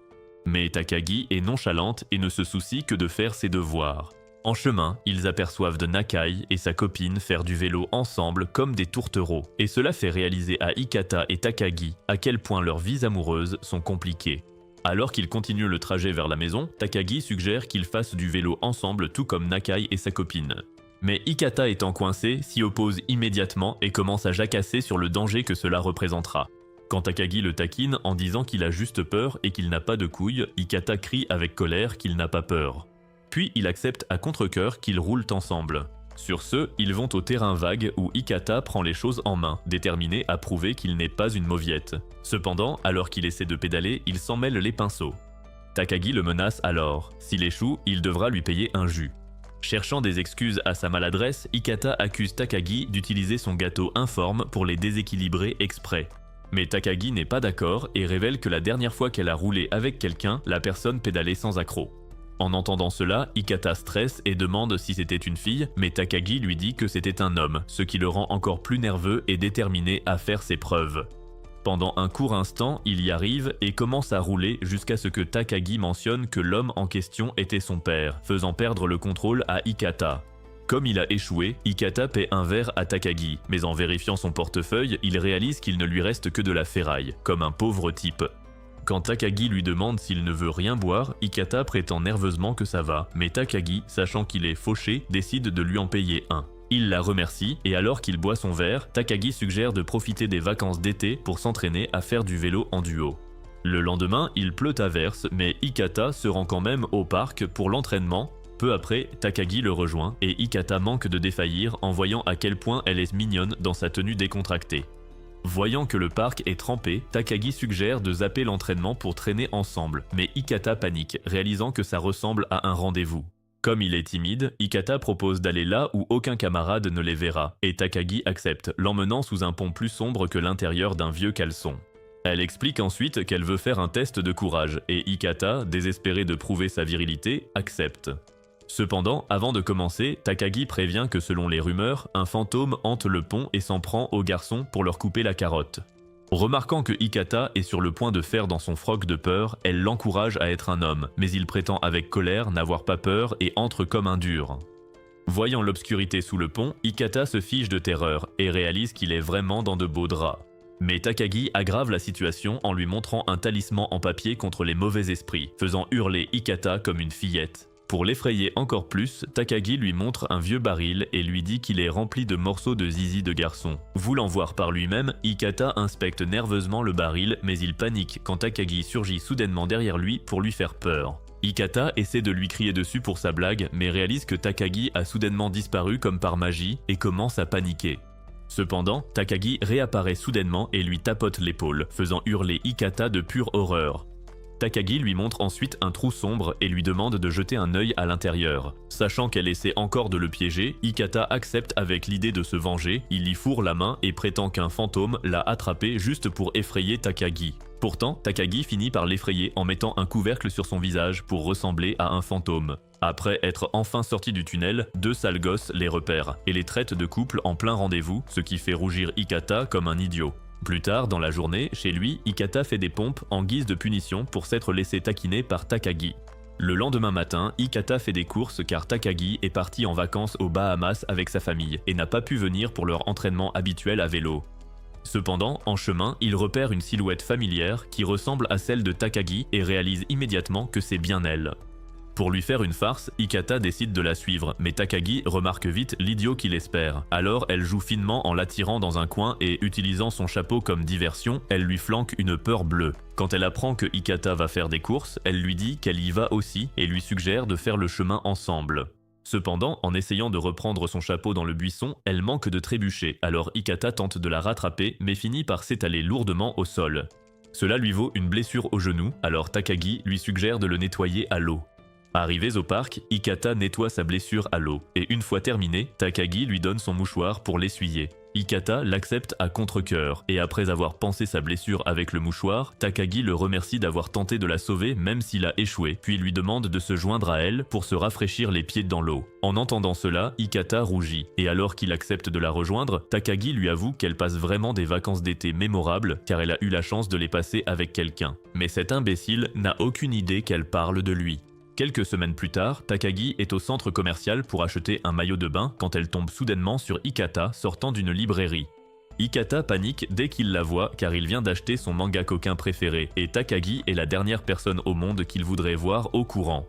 Mais Takagi est nonchalante et ne se soucie que de faire ses devoirs. En chemin, ils aperçoivent de Nakai et sa copine faire du vélo ensemble comme des tourtereaux, et cela fait réaliser à Ikata et Takagi à quel point leurs vies amoureuses sont compliquées. Alors qu'ils continuent le trajet vers la maison, Takagi suggère qu'ils fassent du vélo ensemble tout comme Nakai et sa copine. Mais Ikata étant coincé, s'y oppose immédiatement et commence à jacasser sur le danger que cela représentera. Quand Takagi le taquine en disant qu'il a juste peur et qu'il n'a pas de couilles, Ikata crie avec colère qu'il n'a pas peur. Puis il accepte à contre-cœur qu'ils roulent ensemble. Sur ce, ils vont au terrain vague où Ikata prend les choses en main, déterminé à prouver qu'il n'est pas une mauviette. Cependant, alors qu'il essaie de pédaler, il s'en mêle les pinceaux. Takagi le menace alors. S'il échoue, il devra lui payer un jus. Cherchant des excuses à sa maladresse, Ikata accuse Takagi d'utiliser son gâteau informe pour les déséquilibrer exprès. Mais Takagi n'est pas d'accord et révèle que la dernière fois qu'elle a roulé avec quelqu'un, la personne pédalait sans accroc. En entendant cela, Ikata stresse et demande si c'était une fille, mais Takagi lui dit que c'était un homme, ce qui le rend encore plus nerveux et déterminé à faire ses preuves. Pendant un court instant, il y arrive et commence à rouler jusqu'à ce que Takagi mentionne que l'homme en question était son père, faisant perdre le contrôle à Ikata. Comme il a échoué, Ikata paie un verre à Takagi, mais en vérifiant son portefeuille, il réalise qu'il ne lui reste que de la ferraille, comme un pauvre type. Quand Takagi lui demande s'il ne veut rien boire, Ikata prétend nerveusement que ça va, mais Takagi, sachant qu'il est fauché, décide de lui en payer un. Il la remercie, et alors qu'il boit son verre, Takagi suggère de profiter des vacances d'été pour s'entraîner à faire du vélo en duo. Le lendemain, il pleut à verse, mais Ikata se rend quand même au parc pour l'entraînement. Peu après, Takagi le rejoint et Ikata manque de défaillir en voyant à quel point elle est mignonne dans sa tenue décontractée. Voyant que le parc est trempé, Takagi suggère de zapper l'entraînement pour traîner ensemble, mais Ikata panique, réalisant que ça ressemble à un rendez-vous. Comme il est timide, Ikata propose d'aller là où aucun camarade ne les verra, et Takagi accepte, l'emmenant sous un pont plus sombre que l'intérieur d'un vieux caleçon. Elle explique ensuite qu'elle veut faire un test de courage, et Ikata, désespéré de prouver sa virilité, accepte. Cependant, avant de commencer, Takagi prévient que selon les rumeurs, un fantôme hante le pont et s'en prend aux garçons pour leur couper la carotte. Remarquant que Ikata est sur le point de faire dans son froc de peur, elle l'encourage à être un homme, mais il prétend avec colère n'avoir pas peur et entre comme un dur. Voyant l'obscurité sous le pont, Ikata se fige de terreur et réalise qu'il est vraiment dans de beaux draps. Mais Takagi aggrave la situation en lui montrant un talisman en papier contre les mauvais esprits, faisant hurler Ikata comme une fillette. Pour l'effrayer encore plus, Takagi lui montre un vieux baril et lui dit qu'il est rempli de morceaux de zizi de garçon. Voulant voir par lui-même, Ikata inspecte nerveusement le baril, mais il panique quand Takagi surgit soudainement derrière lui pour lui faire peur. Ikata essaie de lui crier dessus pour sa blague, mais réalise que Takagi a soudainement disparu comme par magie et commence à paniquer. Cependant, Takagi réapparaît soudainement et lui tapote l'épaule, faisant hurler Ikata de pure horreur. Takagi lui montre ensuite un trou sombre et lui demande de jeter un œil à l'intérieur. Sachant qu'elle essaie encore de le piéger, Ikata accepte avec l'idée de se venger, il y fourre la main et prétend qu'un fantôme l'a attrapé juste pour effrayer Takagi. Pourtant, Takagi finit par l'effrayer en mettant un couvercle sur son visage pour ressembler à un fantôme. Après être enfin sorti du tunnel, deux sales gosses les repèrent et les traitent de couple en plein rendez-vous, ce qui fait rougir Ikata comme un idiot. Plus tard, dans la journée, chez lui, Ikata fait des pompes en guise de punition pour s'être laissé taquiner par Takagi. Le lendemain matin, Ikata fait des courses car Takagi est parti en vacances aux Bahamas avec sa famille et n'a pas pu venir pour leur entraînement habituel à vélo. Cependant, en chemin, il repère une silhouette familière qui ressemble à celle de Takagi et réalise immédiatement que c'est bien elle. Pour lui faire une farce, Ikata décide de la suivre, mais Takagi remarque vite l'idiot qu'il espère. Alors elle joue finement en l'attirant dans un coin et utilisant son chapeau comme diversion, elle lui flanque une peur bleue. Quand elle apprend que Ikata va faire des courses, elle lui dit qu'elle y va aussi et lui suggère de faire le chemin ensemble. Cependant, en essayant de reprendre son chapeau dans le buisson, elle manque de trébucher, alors Ikata tente de la rattraper mais finit par s'étaler lourdement au sol. Cela lui vaut une blessure au genou, alors Takagi lui suggère de le nettoyer à l'eau. Arrivés au parc, Ikata nettoie sa blessure à l'eau, et une fois terminé, Takagi lui donne son mouchoir pour l'essuyer. Ikata l'accepte à contre-cœur, et après avoir pansé sa blessure avec le mouchoir, Takagi le remercie d'avoir tenté de la sauver même s'il a échoué, puis lui demande de se joindre à elle pour se rafraîchir les pieds dans l'eau. En entendant cela, Ikata rougit, et alors qu'il accepte de la rejoindre, Takagi lui avoue qu'elle passe vraiment des vacances d'été mémorables car elle a eu la chance de les passer avec quelqu'un. Mais cet imbécile n'a aucune idée qu'elle parle de lui. Quelques semaines plus tard, Takagi est au centre commercial pour acheter un maillot de bain quand elle tombe soudainement sur Ikata sortant d'une librairie. Ikata panique dès qu'il la voit car il vient d'acheter son manga coquin préféré et Takagi est la dernière personne au monde qu'il voudrait voir au courant.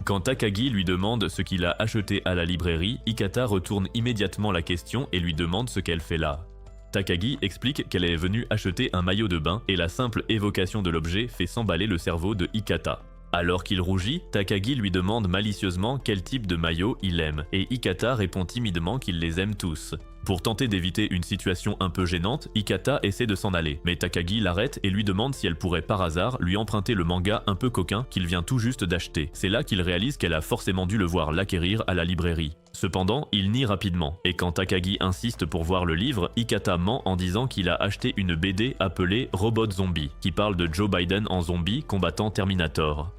Quand Takagi lui demande ce qu'il a acheté à la librairie, Ikata retourne immédiatement la question et lui demande ce qu'elle fait là. Takagi explique qu'elle est venue acheter un maillot de bain et la simple évocation de l'objet fait s'emballer le cerveau de Ikata. Alors qu'il rougit, Takagi lui demande malicieusement quel type de maillot il aime, et Ikata répond timidement qu'il les aime tous. Pour tenter d'éviter une situation un peu gênante, Ikata essaie de s'en aller, mais Takagi l'arrête et lui demande si elle pourrait par hasard lui emprunter le manga un peu coquin qu'il vient tout juste d'acheter. C'est là qu'il réalise qu'elle a forcément dû le voir l'acquérir à la librairie. Cependant, il nie rapidement, et quand Takagi insiste pour voir le livre, Ikata ment en disant qu'il a acheté une BD appelée Robot Zombie, qui parle de Joe Biden en zombie combattant Terminator.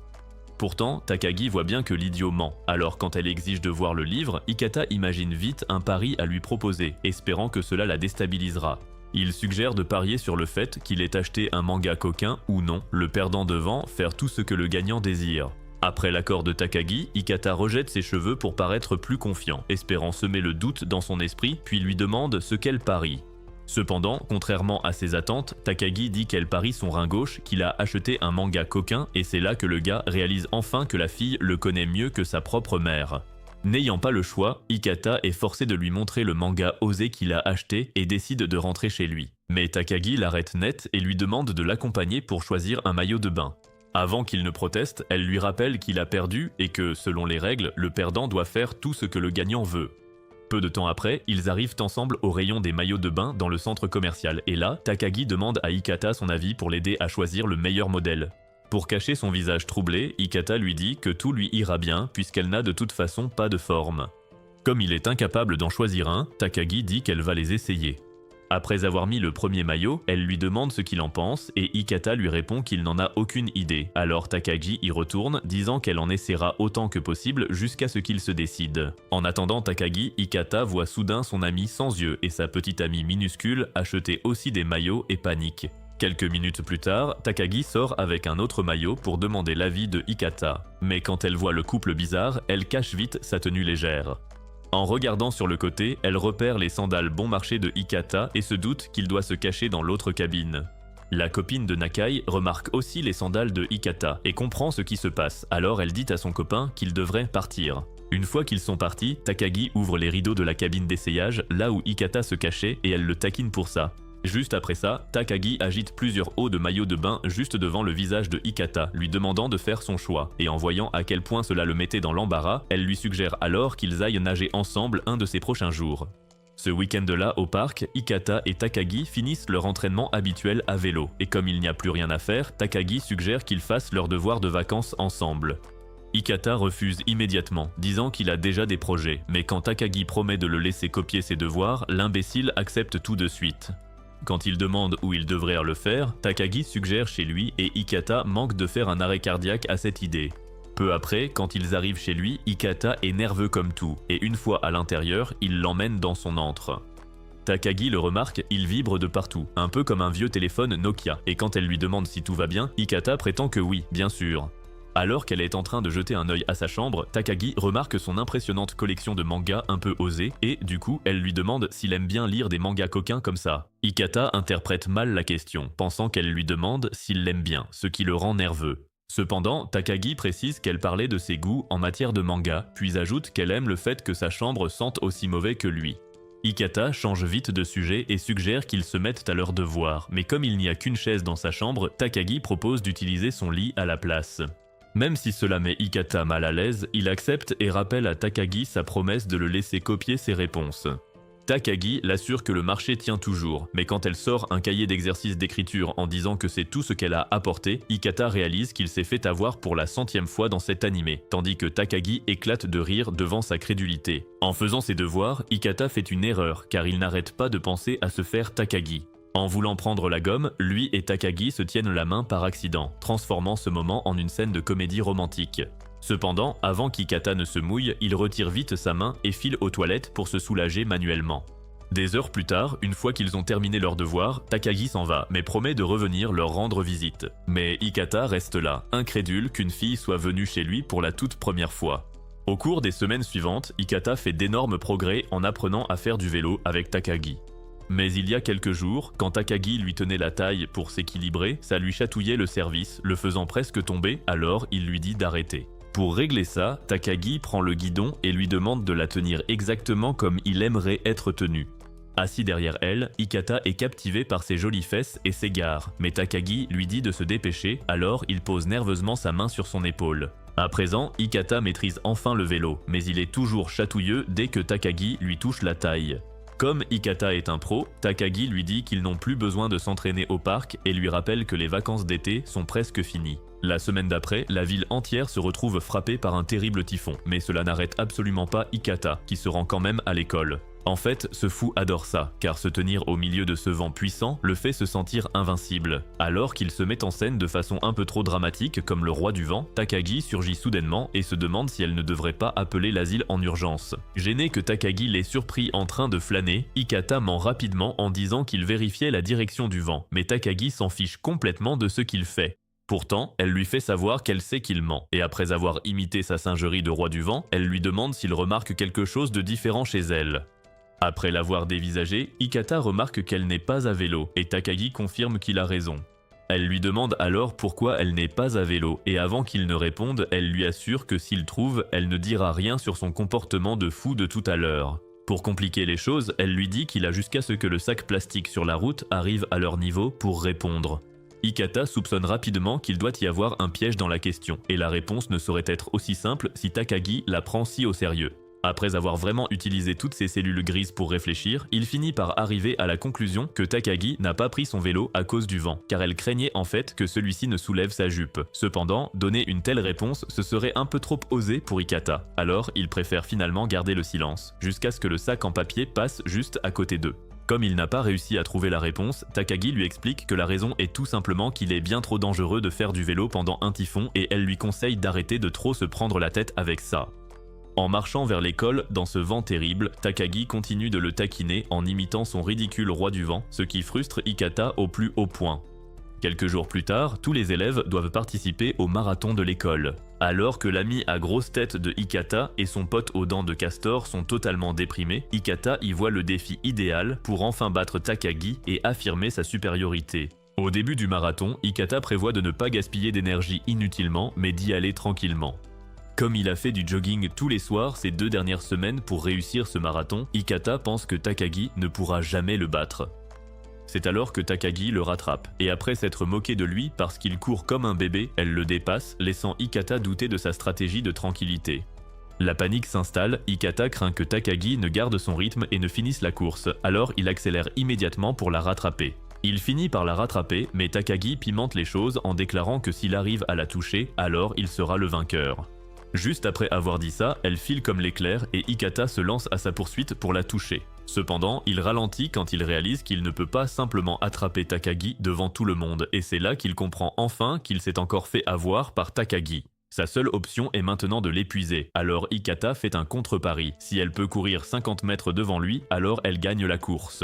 Pourtant, Takagi voit bien que l'idiot ment, alors quand elle exige de voir le livre, Ikata imagine vite un pari à lui proposer, espérant que cela la déstabilisera. Il suggère de parier sur le fait qu'il ait acheté un manga coquin ou non, le perdant devant faire tout ce que le gagnant désire. Après l'accord de Takagi, Ikata rejette ses cheveux pour paraître plus confiant, espérant semer le doute dans son esprit, puis lui demande ce qu'elle parie. Cependant, contrairement à ses attentes, Takagi dit qu'elle parie son rein gauche, qu'il a acheté un manga coquin et c'est là que le gars réalise enfin que la fille le connaît mieux que sa propre mère. N'ayant pas le choix, Ikata est forcé de lui montrer le manga osé qu'il a acheté et décide de rentrer chez lui. Mais Takagi l'arrête net et lui demande de l'accompagner pour choisir un maillot de bain. Avant qu'il ne proteste, elle lui rappelle qu'il a perdu et que, selon les règles, le perdant doit faire tout ce que le gagnant veut. Peu de temps après, ils arrivent ensemble au rayon des maillots de bain dans le centre commercial et là, Takagi demande à Ikata son avis pour l'aider à choisir le meilleur modèle. Pour cacher son visage troublé, Ikata lui dit que tout lui ira bien puisqu'elle n'a de toute façon pas de forme. Comme il est incapable d'en choisir un, Takagi dit qu'elle va les essayer. Après avoir mis le premier maillot, elle lui demande ce qu'il en pense et Ikata lui répond qu'il n'en a aucune idée. Alors Takagi y retourne, disant qu'elle en essaiera autant que possible jusqu'à ce qu'il se décide. En attendant Takagi, Ikata voit soudain son ami sans yeux et sa petite amie minuscule acheter aussi des maillots et panique. Quelques minutes plus tard, Takagi sort avec un autre maillot pour demander l'avis de Ikata. Mais quand elle voit le couple bizarre, elle cache vite sa tenue légère. En regardant sur le côté, elle repère les sandales bon marché de Ikata et se doute qu'il doit se cacher dans l'autre cabine. La copine de Nakai remarque aussi les sandales de Ikata et comprend ce qui se passe, alors elle dit à son copain qu'il devrait partir. Une fois qu'ils sont partis, Takagi ouvre les rideaux de la cabine d'essayage, là où Ikata se cachait et elle le taquine pour ça. Juste après ça, Takagi agite plusieurs hauts de maillot de bain juste devant le visage de Ikata, lui demandant de faire son choix. Et en voyant à quel point cela le mettait dans l'embarras, elle lui suggère alors qu'ils aillent nager ensemble un de ces prochains jours. Ce week-end-là, au parc, Ikata et Takagi finissent leur entraînement habituel à vélo. Et comme il n'y a plus rien à faire, Takagi suggère qu'ils fassent leurs devoirs de vacances ensemble. Ikata refuse immédiatement, disant qu'il a déjà des projets. Mais quand Takagi promet de le laisser copier ses devoirs, l'imbécile accepte tout de suite. Quand il demande où il devrait le faire, Takagi suggère chez lui et Ikata manque de faire un arrêt cardiaque à cette idée. Peu après, quand ils arrivent chez lui, Ikata est nerveux comme tout, et une fois à l'intérieur, il l'emmène dans son antre. Takagi le remarque, il vibre de partout, un peu comme un vieux téléphone Nokia, et quand elle lui demande si tout va bien, Ikata prétend que oui, bien sûr. Alors qu'elle est en train de jeter un œil à sa chambre, Takagi remarque son impressionnante collection de mangas un peu osée et, du coup, elle lui demande s'il aime bien lire des mangas coquins comme ça. Ikata interprète mal la question, pensant qu'elle lui demande s'il l'aime bien, ce qui le rend nerveux. Cependant, Takagi précise qu'elle parlait de ses goûts en matière de manga, puis ajoute qu'elle aime le fait que sa chambre sente aussi mauvais que lui. Ikata change vite de sujet et suggère qu'ils se mettent à leur devoir, mais comme il n'y a qu'une chaise dans sa chambre, Takagi propose d'utiliser son lit à la place. Même si cela met Ikata mal à l'aise, il accepte et rappelle à Takagi sa promesse de le laisser copier ses réponses. Takagi l'assure que le marché tient toujours, mais quand elle sort un cahier d'exercice d'écriture en disant que c'est tout ce qu'elle a apporté, Ikata réalise qu'il s'est fait avoir pour la 100e fois dans cet animé, tandis que Takagi éclate de rire devant sa crédulité. En faisant ses devoirs, Ikata fait une erreur, car il n'arrête pas de penser à se faire Takagi. En voulant prendre la gomme, lui et Takagi se tiennent la main par accident, transformant ce moment en une scène de comédie romantique. Cependant, avant qu'Ikata ne se mouille, il retire vite sa main et file aux toilettes pour se soulager manuellement. Des heures plus tard, une fois qu'ils ont terminé leurs devoirs, Takagi s'en va, mais promet de revenir leur rendre visite. Mais Ikata reste là, incrédule qu'une fille soit venue chez lui pour la toute première fois. Au cours des semaines suivantes, Ikata fait d'énormes progrès en apprenant à faire du vélo avec Takagi. Mais il y a quelques jours, quand Takagi lui tenait la taille pour s'équilibrer, ça lui chatouillait le cervice, le faisant presque tomber, alors il lui dit d'arrêter. Pour régler ça, Takagi prend le guidon et lui demande de la tenir exactement comme il aimerait être tenu. Assis derrière elle, Ikata est captivé par ses jolies fesses et s'égare, mais Takagi lui dit de se dépêcher, alors il pose nerveusement sa main sur son épaule. À présent, Ikata maîtrise enfin le vélo, mais il est toujours chatouilleux dès que Takagi lui touche la taille. Comme Ikata est un pro, Takagi lui dit qu'ils n'ont plus besoin de s'entraîner au parc et lui rappelle que les vacances d'été sont presque finies. La semaine d'après, la ville entière se retrouve frappée par un terrible typhon, mais cela n'arrête absolument pas Ikata, qui se rend quand même à l'école. En fait, ce fou adore ça, car se tenir au milieu de ce vent puissant le fait se sentir invincible. Alors qu'il se met en scène de façon un peu trop dramatique comme le roi du vent, Takagi surgit soudainement et se demande si elle ne devrait pas appeler l'asile en urgence. Gêné que Takagi l'ait surpris en train de flâner, Ikata ment rapidement en disant qu'il vérifiait la direction du vent, mais Takagi s'en fiche complètement de ce qu'il fait. Pourtant, elle lui fait savoir qu'elle sait qu'il ment, et après avoir imité sa singerie de roi du vent, elle lui demande s'il remarque quelque chose de différent chez elle. Après l'avoir dévisagée, Ikata remarque qu'elle n'est pas à vélo, et Takagi confirme qu'il a raison. Elle lui demande alors pourquoi elle n'est pas à vélo, et avant qu'il ne réponde, elle lui assure que s'il trouve, elle ne dira rien sur son comportement de fou de tout à l'heure. Pour compliquer les choses, elle lui dit qu'il a jusqu'à ce que le sac plastique sur la route arrive à leur niveau pour répondre. Ikata soupçonne rapidement qu'il doit y avoir un piège dans la question, et la réponse ne saurait être aussi simple si Takagi la prend si au sérieux. Après avoir vraiment utilisé toutes ses cellules grises pour réfléchir, il finit par arriver à la conclusion que Takagi n'a pas pris son vélo à cause du vent, car elle craignait en fait que celui-ci ne soulève sa jupe. Cependant, donner une telle réponse, ce serait un peu trop osé pour Ikata, alors il préfère finalement garder le silence, jusqu'à ce que le sac en papier passe juste à côté d'eux. Comme il n'a pas réussi à trouver la réponse, Takagi lui explique que la raison est tout simplement qu'il est bien trop dangereux de faire du vélo pendant un typhon et elle lui conseille d'arrêter de trop se prendre la tête avec ça. En marchant vers l'école, dans ce vent terrible, Takagi continue de le taquiner en imitant son ridicule roi du vent, ce qui frustre Ikata au plus haut point. Quelques jours plus tard, tous les élèves doivent participer au marathon de l'école. Alors que l'ami à grosse tête de Ikata et son pote aux dents de castor sont totalement déprimés, Ikata y voit le défi idéal pour enfin battre Takagi et affirmer sa supériorité. Au début du marathon, Ikata prévoit de ne pas gaspiller d'énergie inutilement, mais d'y aller tranquillement. Comme il a fait du jogging tous les soirs ces 2 dernières semaines pour réussir ce marathon, Ikata pense que Takagi ne pourra jamais le battre. C'est alors que Takagi le rattrape, et après s'être moqué de lui parce qu'il court comme un bébé, elle le dépasse, laissant Ikata douter de sa stratégie de tranquillité. La panique s'installe, Ikata craint que Takagi ne garde son rythme et ne finisse la course, alors il accélère immédiatement pour la rattraper. Il finit par la rattraper, mais Takagi pimente les choses en déclarant que s'il arrive à la toucher, alors il sera le vainqueur. Juste après avoir dit ça, elle file comme l'éclair et Ikata se lance à sa poursuite pour la toucher. Cependant, il ralentit quand il réalise qu'il ne peut pas simplement attraper Takagi devant tout le monde et c'est là qu'il comprend enfin qu'il s'est encore fait avoir par Takagi. Sa seule option est maintenant de l'épuiser, alors Ikata fait un contre-pari. Si elle peut courir 50 mètres devant lui, alors elle gagne la course.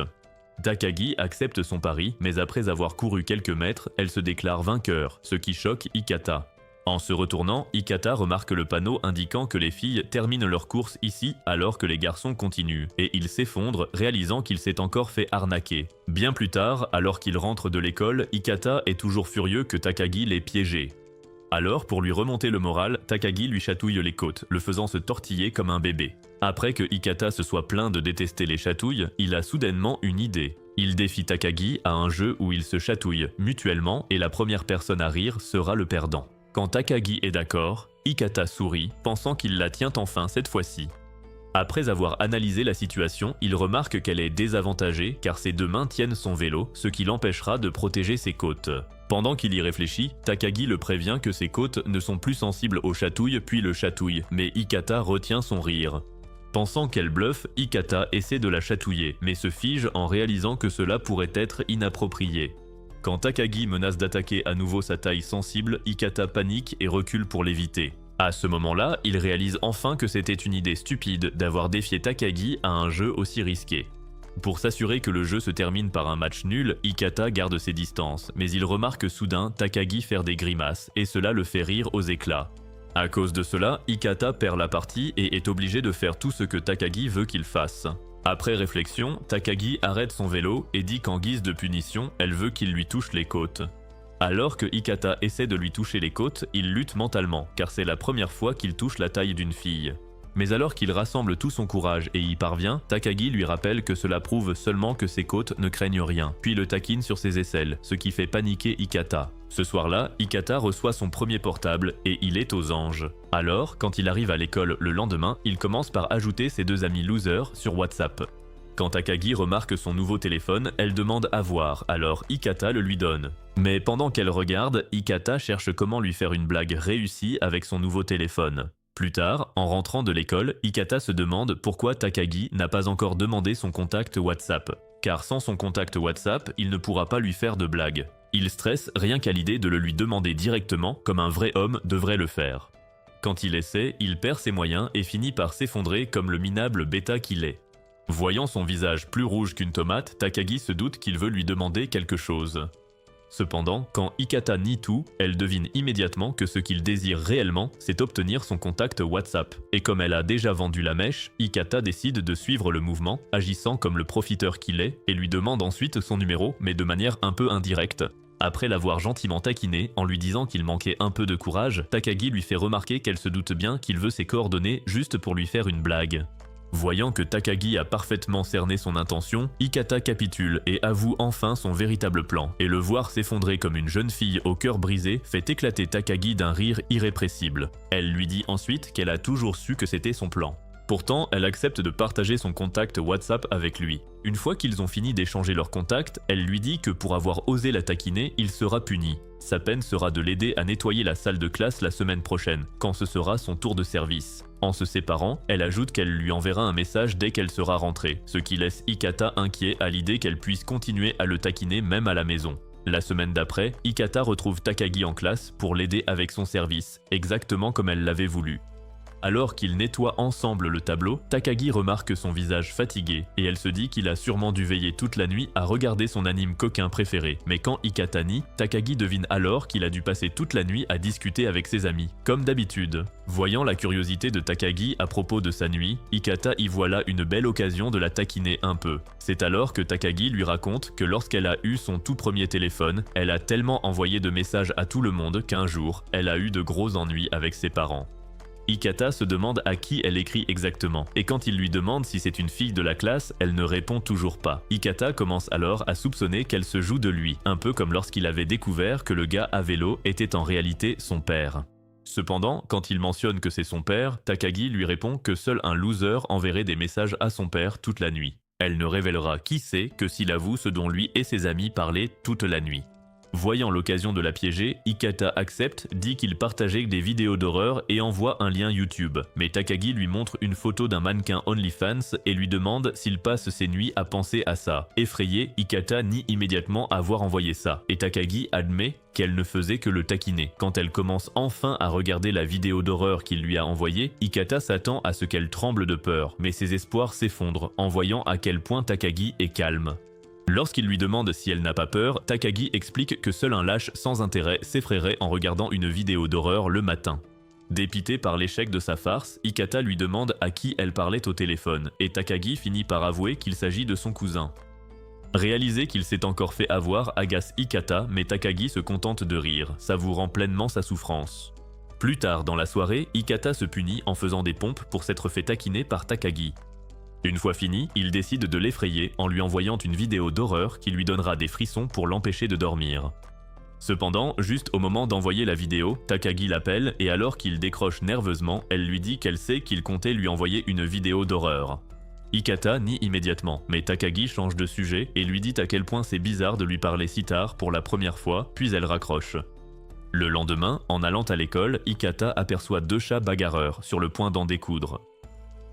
Takagi accepte son pari, mais après avoir couru quelques mètres, elle se déclare vainqueur, ce qui choque Ikata. En se retournant, Ikata remarque le panneau indiquant que les filles terminent leur course ici alors que les garçons continuent, et il s'effondre, réalisant qu'il s'est encore fait arnaquer. Bien plus tard, alors qu'il rentre de l'école, Ikata est toujours furieux que Takagi l'ait piégé. Alors, pour lui remonter le moral, Takagi lui chatouille les côtes, le faisant se tortiller comme un bébé. Après que Ikata se soit plaint de détester les chatouilles, il a soudainement une idée. Il défie Takagi à un jeu où ils se chatouillent mutuellement et la première personne à rire sera le perdant. Quand Takagi est d'accord, Ikata sourit, pensant qu'il la tient enfin cette fois-ci. Après avoir analysé la situation, il remarque qu'elle est désavantagée car ses 2 mains tiennent son vélo, ce qui l'empêchera de protéger ses côtes. Pendant qu'il y réfléchit, Takagi le prévient que ses côtes ne sont plus sensibles aux chatouilles puis le chatouille, mais Ikata retient son rire. Pensant qu'elle bluffe, Ikata essaie de la chatouiller, mais se fige en réalisant que cela pourrait être inapproprié. Quand Takagi menace d'attaquer à nouveau sa taille sensible, Ikata panique et recule pour l'éviter. À ce moment-là, il réalise enfin que c'était une idée stupide d'avoir défié Takagi à un jeu aussi risqué. Pour s'assurer que le jeu se termine par un match nul, Ikata garde ses distances, mais il remarque soudain Takagi faire des grimaces et cela le fait rire aux éclats. À cause de cela, Ikata perd la partie et est obligé de faire tout ce que Takagi veut qu'il fasse. Après réflexion, Takagi arrête son vélo et dit qu'en guise de punition, elle veut qu'il lui touche les côtes. Alors que Ikata essaie de lui toucher les côtes, il lutte mentalement, car c'est la première fois qu'il touche la taille d'une fille. Mais alors qu'il rassemble tout son courage et y parvient, Takagi lui rappelle que cela prouve seulement que ses côtes ne craignent rien, puis le taquine sur ses aisselles, ce qui fait paniquer Ikata. Ce soir-là, Ikata reçoit son premier portable et il est aux anges. Alors, quand il arrive à l'école le lendemain, il commence par ajouter ses 2 amis losers sur WhatsApp. Quand Takagi remarque son nouveau téléphone, elle demande à voir, alors Ikata le lui donne. Mais pendant qu'elle regarde, Ikata cherche comment lui faire une blague réussie avec son nouveau téléphone. Plus tard, en rentrant de l'école, Ikata se demande pourquoi Takagi n'a pas encore demandé son contact WhatsApp. Car sans son contact WhatsApp, il ne pourra pas lui faire de blague. Il stresse rien qu'à l'idée de le lui demander directement comme un vrai homme devrait le faire. Quand il essaie, il perd ses moyens et finit par s'effondrer comme le minable bêta qu'il est. Voyant son visage plus rouge qu'une tomate, Takagi se doute qu'il veut lui demander quelque chose. Cependant, quand Ikata nie tout, elle devine immédiatement que ce qu'il désire réellement, c'est obtenir son contact WhatsApp. Et comme elle a déjà vendu la mèche, Ikata décide de suivre le mouvement, agissant comme le profiteur qu'il est, et lui demande ensuite son numéro, mais de manière un peu indirecte. Après l'avoir gentiment taquiné, en lui disant qu'il manquait un peu de courage, Takagi lui fait remarquer qu'elle se doute bien qu'il veut ses coordonnées juste pour lui faire une blague. Voyant que Takagi a parfaitement cerné son intention, Ikata capitule et avoue enfin son véritable plan, et le voir s'effondrer comme une jeune fille au cœur brisé fait éclater Takagi d'un rire irrépressible. Elle lui dit ensuite qu'elle a toujours su que c'était son plan. Pourtant, elle accepte de partager son contact WhatsApp avec lui. Une fois qu'ils ont fini d'échanger leurs contacts, elle lui dit que pour avoir osé la taquiner, il sera puni. Sa peine sera de l'aider à nettoyer la salle de classe la semaine prochaine, quand ce sera son tour de service. En se séparant, elle ajoute qu'elle lui enverra un message dès qu'elle sera rentrée, ce qui laisse Hikata inquiet à l'idée qu'elle puisse continuer à le taquiner même à la maison. La semaine d'après, Hikata retrouve Takagi en classe pour l'aider avec son service, exactement comme elle l'avait voulu. Alors qu'ils nettoient ensemble le tableau, Takagi remarque son visage fatigué et elle se dit qu'il a sûrement dû veiller toute la nuit à regarder son anime coquin préféré. Mais quand Hikata nie, Takagi devine alors qu'il a dû passer toute la nuit à discuter avec ses amis, comme d'habitude. Voyant la curiosité de Takagi à propos de sa nuit, Hikata y voit là une belle occasion de la taquiner un peu. C'est alors que Takagi lui raconte que lorsqu'elle a eu son tout premier téléphone, elle a tellement envoyé de messages à tout le monde qu'un jour, elle a eu de gros ennuis avec ses parents. Hikata se demande à qui elle écrit exactement, et quand il lui demande si c'est une fille de la classe, elle ne répond toujours pas. Hikata commence alors à soupçonner qu'elle se joue de lui, un peu comme lorsqu'il avait découvert que le gars à vélo était en réalité son père. Cependant, quand il mentionne que c'est son père, Takagi lui répond que seul un loser enverrait des messages à son père toute la nuit. Elle ne révélera qui c'est que s'il avoue ce dont lui et ses amis parlaient toute la nuit. Voyant l'occasion de la piéger, Hikata accepte, dit qu'il partageait des vidéos d'horreur et envoie un lien YouTube. Mais Takagi lui montre une photo d'un mannequin OnlyFans et lui demande s'il passe ses nuits à penser à ça. Effrayé, Hikata nie immédiatement avoir envoyé ça, et Takagi admet qu'elle ne faisait que le taquiner. Quand elle commence enfin à regarder la vidéo d'horreur qu'il lui a envoyée, Hikata s'attend à ce qu'elle tremble de peur, mais ses espoirs s'effondrent en voyant à quel point Takagi est calme. Lorsqu'il lui demande si elle n'a pas peur, Takagi explique que seul un lâche sans intérêt s'effraierait en regardant une vidéo d'horreur le matin. Dépité par l'échec de sa farce, Hikata lui demande à qui elle parlait au téléphone, et Takagi finit par avouer qu'il s'agit de son cousin. Réaliser qu'il s'est encore fait avoir agace Hikata, mais Takagi se contente de rire, savourant pleinement sa souffrance. Plus tard dans la soirée, Hikata se punit en faisant des pompes pour s'être fait taquiner par Takagi. Une fois fini, il décide de l'effrayer en lui envoyant une vidéo d'horreur qui lui donnera des frissons pour l'empêcher de dormir. Cependant, juste au moment d'envoyer la vidéo, Takagi l'appelle et alors qu'il décroche nerveusement, elle lui dit qu'elle sait qu'il comptait lui envoyer une vidéo d'horreur. Hikata nie immédiatement, mais Takagi change de sujet et lui dit à quel point c'est bizarre de lui parler si tard pour la première fois, puis elle raccroche. Le lendemain, en allant à l'école, Hikata aperçoit 2 chats bagarreurs sur le point d'en découdre.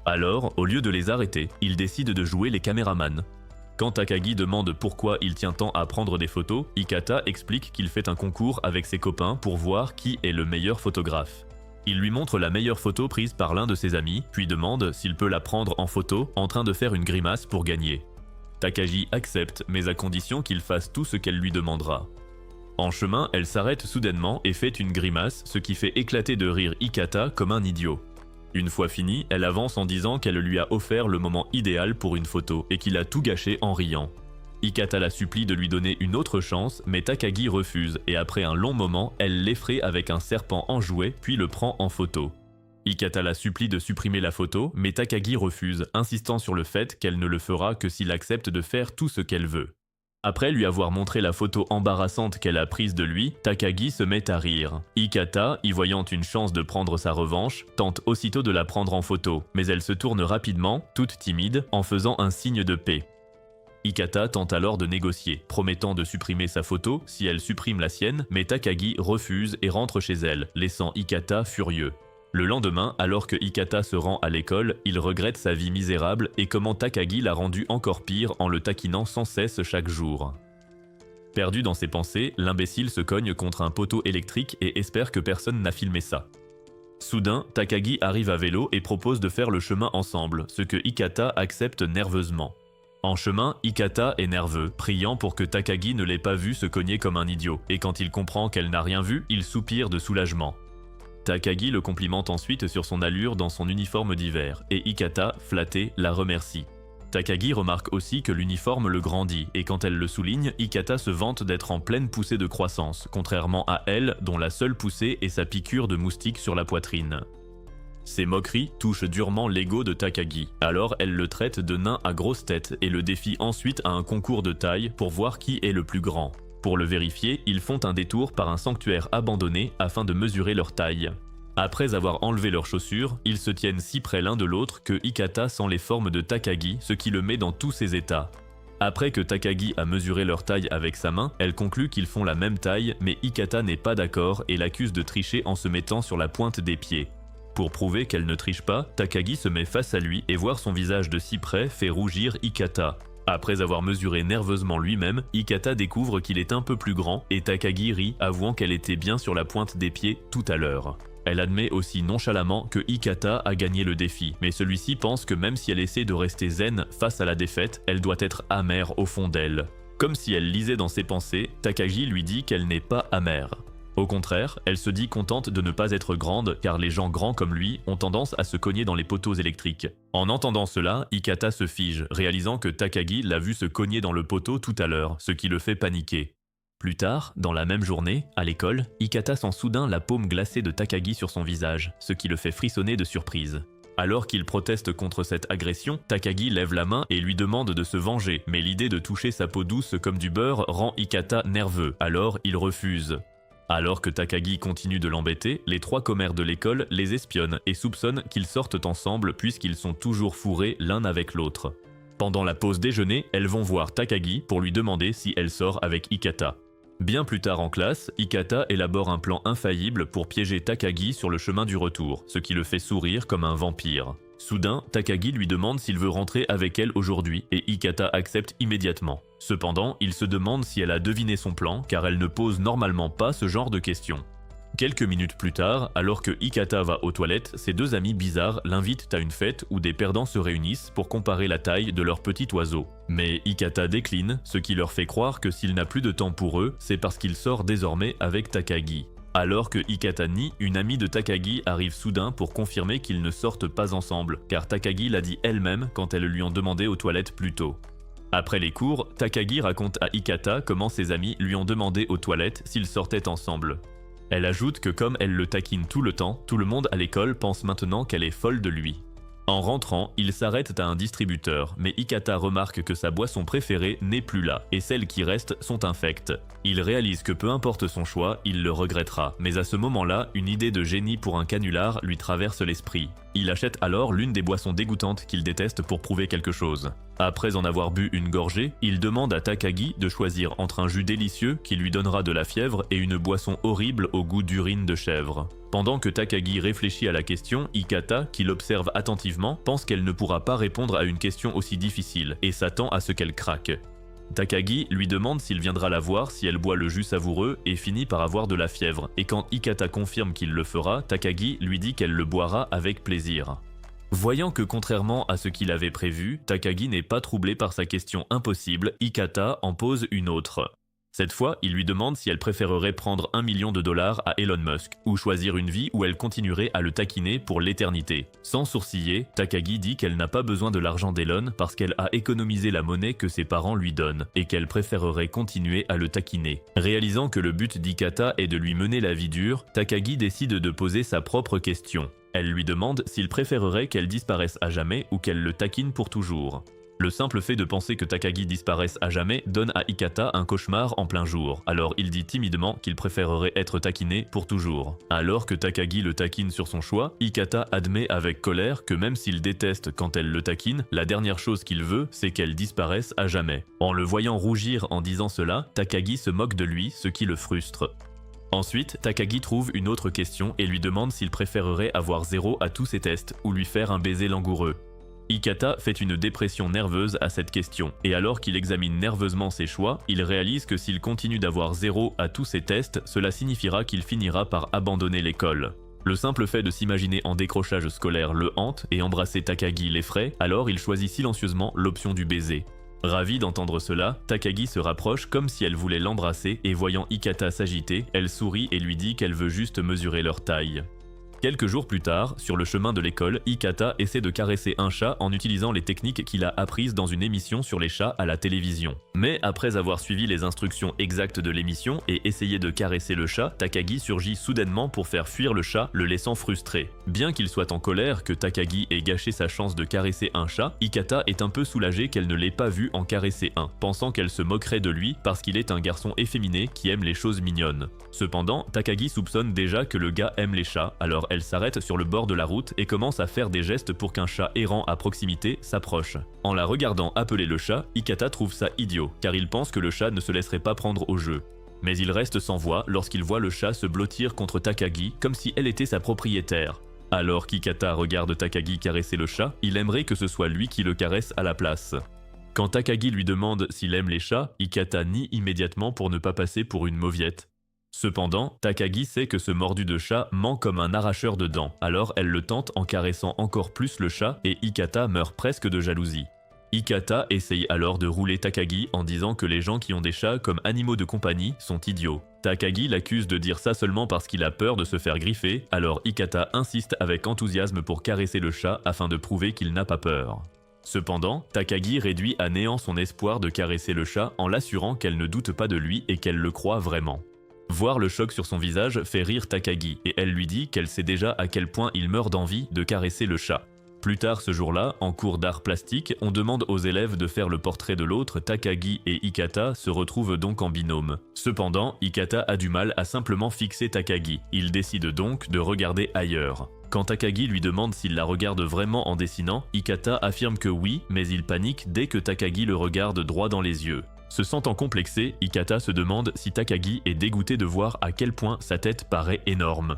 Alors, au lieu de les arrêter, il décide de jouer les caméramans. Quand Takagi demande pourquoi il tient tant à prendre des photos, Hikata explique qu'il fait un concours avec ses copains pour voir qui est le meilleur photographe. Il lui montre la meilleure photo prise par l'un de ses amis, puis demande s'il peut la prendre en photo en train de faire une grimace pour gagner. Takagi accepte, mais à condition qu'il fasse tout ce qu'elle lui demandera. En chemin, elle s'arrête soudainement et fait une grimace, ce qui fait éclater de rire Hikata comme un idiot. Une fois fini, elle avance en disant qu'elle lui a offert le moment idéal pour une photo et qu'il a tout gâché en riant. Hikata la supplie de lui donner une autre chance, mais Takagi refuse et après un long moment, elle l'effraie avec un serpent enjoué puis le prend en photo. Hikata la supplie de supprimer la photo, mais Takagi refuse, insistant sur le fait qu'elle ne le fera que s'il accepte de faire tout ce qu'elle veut. Après lui avoir montré la photo embarrassante qu'elle a prise de lui, Takagi se met à rire. Hikata, y voyant une chance de prendre sa revanche, tente aussitôt de la prendre en photo, mais elle se tourne rapidement, toute timide, en faisant un signe de paix. Hikata tente alors de négocier, promettant de supprimer sa photo si elle supprime la sienne, mais Takagi refuse et rentre chez elle, laissant Hikata furieux. Le lendemain, alors que Hikata se rend à l'école, il regrette sa vie misérable et comment Takagi l'a rendu encore pire en le taquinant sans cesse chaque jour. Perdu dans ses pensées, l'imbécile se cogne contre un poteau électrique et espère que personne n'a filmé ça. Soudain, Takagi arrive à vélo et propose de faire le chemin ensemble, ce que Hikata accepte nerveusement. En chemin, Hikata est nerveux, priant pour que Takagi ne l'ait pas vu se cogner comme un idiot, et quand il comprend qu'elle n'a rien vu, il soupire de soulagement. Takagi le complimente ensuite sur son allure dans son uniforme d'hiver, et Hikata, flatté, la remercie. Takagi remarque aussi que l'uniforme le grandit, et quand elle le souligne, Hikata se vante d'être en pleine poussée de croissance, contrairement à elle, dont la seule poussée est sa piqûre de moustique sur la poitrine. Ces moqueries touchent durement l'ego de Takagi, alors elle le traite de nain à grosse tête et le défie ensuite à un concours de taille pour voir qui est le plus grand. Pour le vérifier, ils font un détour par un sanctuaire abandonné afin de mesurer leur taille. Après avoir enlevé leurs chaussures, ils se tiennent si près l'un de l'autre que Hikata sent les formes de Takagi, ce qui le met dans tous ses états. Après que Takagi a mesuré leur taille avec sa main, elle conclut qu'ils font la même taille, mais Hikata n'est pas d'accord et l'accuse de tricher en se mettant sur la pointe des pieds. Pour prouver qu'elle ne triche pas, Takagi se met face à lui et voir son visage de si près fait rougir Hikata. Après avoir mesuré nerveusement lui-même, Hikata découvre qu'il est un peu plus grand et Takagi rit, avouant qu'elle était bien sur la pointe des pieds tout à l'heure. Elle admet aussi nonchalamment que Hikata a gagné le défi, mais celui-ci pense que même si elle essaie de rester zen face à la défaite, elle doit être amère au fond d'elle. Comme si elle lisait dans ses pensées, Takagi lui dit qu'elle n'est pas amère. Au contraire, elle se dit contente de ne pas être grande car les gens grands comme lui ont tendance à se cogner dans les poteaux électriques. En entendant cela, Hikata se fige, réalisant que Takagi l'a vu se cogner dans le poteau tout à l'heure, ce qui le fait paniquer. Plus tard, dans la même journée, à l'école, Hikata sent soudain la paume glacée de Takagi sur son visage, ce qui le fait frissonner de surprise. Alors qu'il proteste contre cette agression, Takagi lève la main et lui demande de se venger, mais l'idée de toucher sa peau douce comme du beurre rend Hikata nerveux, alors il refuse. Alors que Takagi continue de l'embêter, les trois commères de l'école les espionnent et soupçonnent qu'ils sortent ensemble puisqu'ils sont toujours fourrés l'un avec l'autre. Pendant la pause déjeuner, elles vont voir Takagi pour lui demander si elle sort avec Hikata. Bien plus tard en classe, Hikata élabore un plan infaillible pour piéger Takagi sur le chemin du retour, ce qui le fait sourire comme un vampire. Soudain, Takagi lui demande s'il veut rentrer avec elle aujourd'hui et Hikata accepte immédiatement. Cependant, il se demande si elle a deviné son plan car elle ne pose normalement pas ce genre de questions. Quelques minutes plus tard, alors que Hikata va aux toilettes, ses deux amis bizarres l'invitent à une fête où des perdants se réunissent pour comparer la taille de leur petit oiseau. Mais Hikata décline, ce qui leur fait croire que s'il n'a plus de temps pour eux, c'est parce qu'il sort désormais avec Takagi. Alors que Hikata nie, une amie de Takagi arrive soudain pour confirmer qu'ils ne sortent pas ensemble, car Takagi l'a dit elle-même quand elles lui ont demandé aux toilettes plus tôt. Après les cours, Takagi raconte à Hikata comment ses amis lui ont demandé aux toilettes s'ils sortaient ensemble. Elle ajoute que comme elle le taquine tout le temps, tout le monde à l'école pense maintenant qu'elle est folle de lui. En rentrant, il s'arrête à un distributeur, mais Hikata remarque que sa boisson préférée n'est plus là, et celles qui restent sont infectes. Il réalise que peu importe son choix, il le regrettera, mais à ce moment-là, une idée de génie pour un canular lui traverse l'esprit. Il achète alors l'une des boissons dégoûtantes qu'il déteste pour prouver quelque chose. Après en avoir bu une gorgée, il demande à Takagi de choisir entre un jus délicieux qui lui donnera de la fièvre et une boisson horrible au goût d'urine de chèvre. Pendant que Takagi réfléchit à la question, Hikata, qui l'observe attentivement, pense qu'elle ne pourra pas répondre à une question aussi difficile et s'attend à ce qu'elle craque. Takagi lui demande s'il viendra la voir si elle boit le jus savoureux et finit par avoir de la fièvre, et quand Hikata confirme qu'il le fera, Takagi lui dit qu'elle le boira avec plaisir. Voyant que contrairement à ce qu'il avait prévu, Takagi n'est pas troublé par sa question impossible, Hikata en pose une autre. Cette fois, il lui demande si elle préférerait prendre $1 million à Elon Musk, ou choisir une vie où elle continuerait à le taquiner pour l'éternité. Sans sourciller, Takagi dit qu'elle n'a pas besoin de l'argent d'Elon parce qu'elle a économisé la monnaie que ses parents lui donnent, et qu'elle préférerait continuer à le taquiner. Réalisant que le but d'Hikata est de lui mener la vie dure, Takagi décide de poser sa propre question. Elle lui demande s'il préférerait qu'elle disparaisse à jamais ou qu'elle le taquine pour toujours. Le simple fait de penser que Takagi disparaisse à jamais donne à Hikata un cauchemar en plein jour, alors il dit timidement qu'il préférerait être taquiné pour toujours. Alors que Takagi le taquine sur son choix, Hikata admet avec colère que même s'il déteste quand elle le taquine, la dernière chose qu'il veut, c'est qu'elle disparaisse à jamais. En le voyant rougir en disant cela, Takagi se moque de lui, ce qui le frustre. Ensuite, Takagi trouve une autre question et lui demande s'il préférerait avoir 0 à tous ses tests ou lui faire un baiser langoureux. Hikata fait une dépression nerveuse à cette question, et alors qu'il examine nerveusement ses choix, il réalise que s'il continue d'avoir 0 à tous ses tests, cela signifiera qu'il finira par abandonner l'école. Le simple fait de s'imaginer en décrochage scolaire le hante et embrasser Takagi l'effraie, alors il choisit silencieusement l'option du baiser. Ravie d'entendre cela, Takagi se rapproche comme si elle voulait l'embrasser et voyant Hikata s'agiter, elle sourit et lui dit qu'elle veut juste mesurer leur taille. Quelques jours plus tard, sur le chemin de l'école, Hikata essaie de caresser un chat en utilisant les techniques qu'il a apprises dans une émission sur les chats à la télévision. Mais après avoir suivi les instructions exactes de l'émission et essayé de caresser le chat, Takagi surgit soudainement pour faire fuir le chat, le laissant frustré. Bien qu'il soit en colère que Takagi ait gâché sa chance de caresser un chat, Hikata est un peu soulagée qu'elle ne l'ait pas vu en caresser un, pensant qu'elle se moquerait de lui parce qu'il est un garçon efféminé qui aime les choses mignonnes. Cependant, Takagi soupçonne déjà que le gars aime les chats, alors elle s'arrête sur le bord de la route et commence à faire des gestes pour qu'un chat errant à proximité s'approche. En la regardant appeler le chat, Hikata trouve ça idiot, car il pense que le chat ne se laisserait pas prendre au jeu. Mais il reste sans voix lorsqu'il voit le chat se blottir contre Takagi comme si elle était sa propriétaire. Alors qu'Hikata regarde Takagi caresser le chat, il aimerait que ce soit lui qui le caresse à la place. Quand Takagi lui demande s'il aime les chats, Hikata nie immédiatement pour ne pas passer pour une mauviette. Cependant, Takagi sait que ce mordu de chat ment comme un arracheur de dents, alors elle le tente en caressant encore plus le chat et Hikata meurt presque de jalousie. Hikata essaye alors de rouler Takagi en disant que les gens qui ont des chats comme animaux de compagnie sont idiots. Takagi l'accuse de dire ça seulement parce qu'il a peur de se faire griffer, alors Hikata insiste avec enthousiasme pour caresser le chat afin de prouver qu'il n'a pas peur. Cependant, Takagi réduit à néant son espoir de caresser le chat en l'assurant qu'elle ne doute pas de lui et qu'elle le croit vraiment. Voir le choc sur son visage fait rire Takagi et elle lui dit qu'elle sait déjà à quel point il meurt d'envie de caresser le chat. Plus tard ce jour-là, en cours d'art plastique, on demande aux élèves de faire le portrait de l'autre. Takagi et Hikata se retrouvent donc en binôme. Cependant, Hikata a du mal à simplement fixer Takagi. Il décide donc de regarder ailleurs. Quand Takagi lui demande s'il la regarde vraiment en dessinant, Hikata affirme que oui, mais il panique dès que Takagi le regarde droit dans les yeux. Se sentant complexé, Hikata se demande si Takagi est dégoûté de voir à quel point sa tête paraît énorme.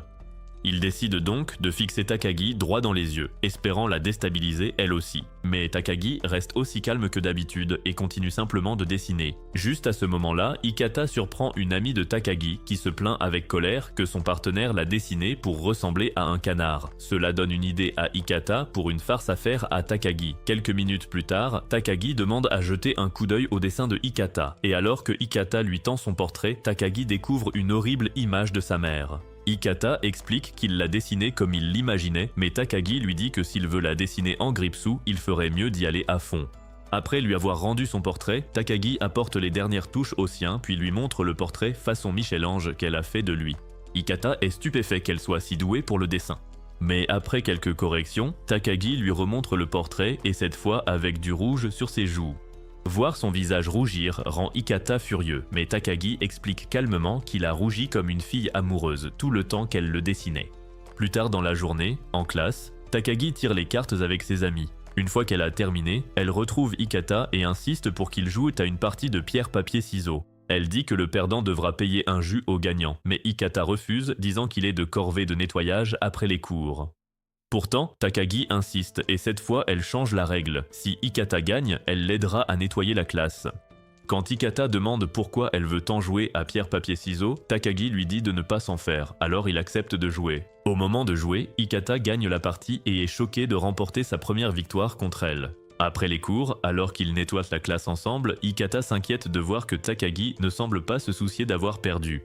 Il décide donc de fixer Takagi droit dans les yeux, espérant la déstabiliser elle aussi. Mais Takagi reste aussi calme que d'habitude et continue simplement de dessiner. Juste à ce moment-là, Hikata surprend une amie de Takagi qui se plaint avec colère que son partenaire l'a dessiné pour ressembler à un canard. Cela donne une idée à Hikata pour une farce à faire à Takagi. Quelques minutes plus tard, Takagi demande à jeter un coup d'œil au dessin de Hikata. Et alors que Hikata lui tend son portrait, Takagi découvre une horrible image de sa mère. Hikata explique qu'il l'a dessinée comme il l'imaginait, mais Takagi lui dit que s'il veut la dessiner en Gripsou, il ferait mieux d'y aller à fond. Après lui avoir rendu son portrait, Takagi apporte les dernières touches au sien, puis lui montre le portrait façon Michel-Ange qu'elle a fait de lui. Hikata est stupéfait qu'elle soit si douée pour le dessin. Mais après quelques corrections, Takagi lui remontre le portrait et cette fois avec du rouge sur ses joues. Voir son visage rougir rend Hikata furieux, mais Takagi explique calmement qu'il a rougi comme une fille amoureuse tout le temps qu'elle le dessinait. Plus tard dans la journée, en classe, Takagi tire les cartes avec ses amis. Une fois qu'elle a terminé, elle retrouve Hikata et insiste pour qu'ils jouent à une partie de pierre-papier-ciseaux. Elle dit que le perdant devra payer un jus au gagnant, mais Hikata refuse, disant qu'il est de corvée de nettoyage après les cours. Pourtant, Takagi insiste et cette fois elle change la règle. Si Hikata gagne, elle l'aidera à nettoyer la classe. Quand Hikata demande pourquoi elle veut tant jouer à pierre-papier-ciseaux, Takagi lui dit de ne pas s'en faire, alors il accepte de jouer. Au moment de jouer, Hikata gagne la partie et est choqué de remporter sa première victoire contre elle. Après les cours, alors qu'ils nettoient la classe ensemble, Hikata s'inquiète de voir que Takagi ne semble pas se soucier d'avoir perdu.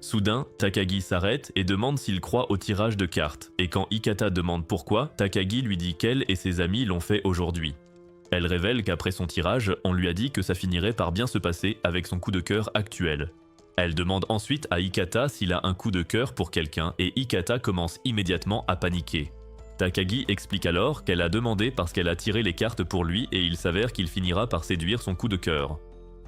Soudain, Takagi s'arrête et demande s'il croit au tirage de cartes, et quand Hikata demande pourquoi, Takagi lui dit qu'elle et ses amis l'ont fait aujourd'hui. Elle révèle qu'après son tirage, on lui a dit que ça finirait par bien se passer avec son coup de cœur actuel. Elle demande ensuite à Hikata s'il a un coup de cœur pour quelqu'un et Hikata commence immédiatement à paniquer. Takagi explique alors qu'elle a demandé parce qu'elle a tiré les cartes pour lui et il s'avère qu'il finira par séduire son coup de cœur.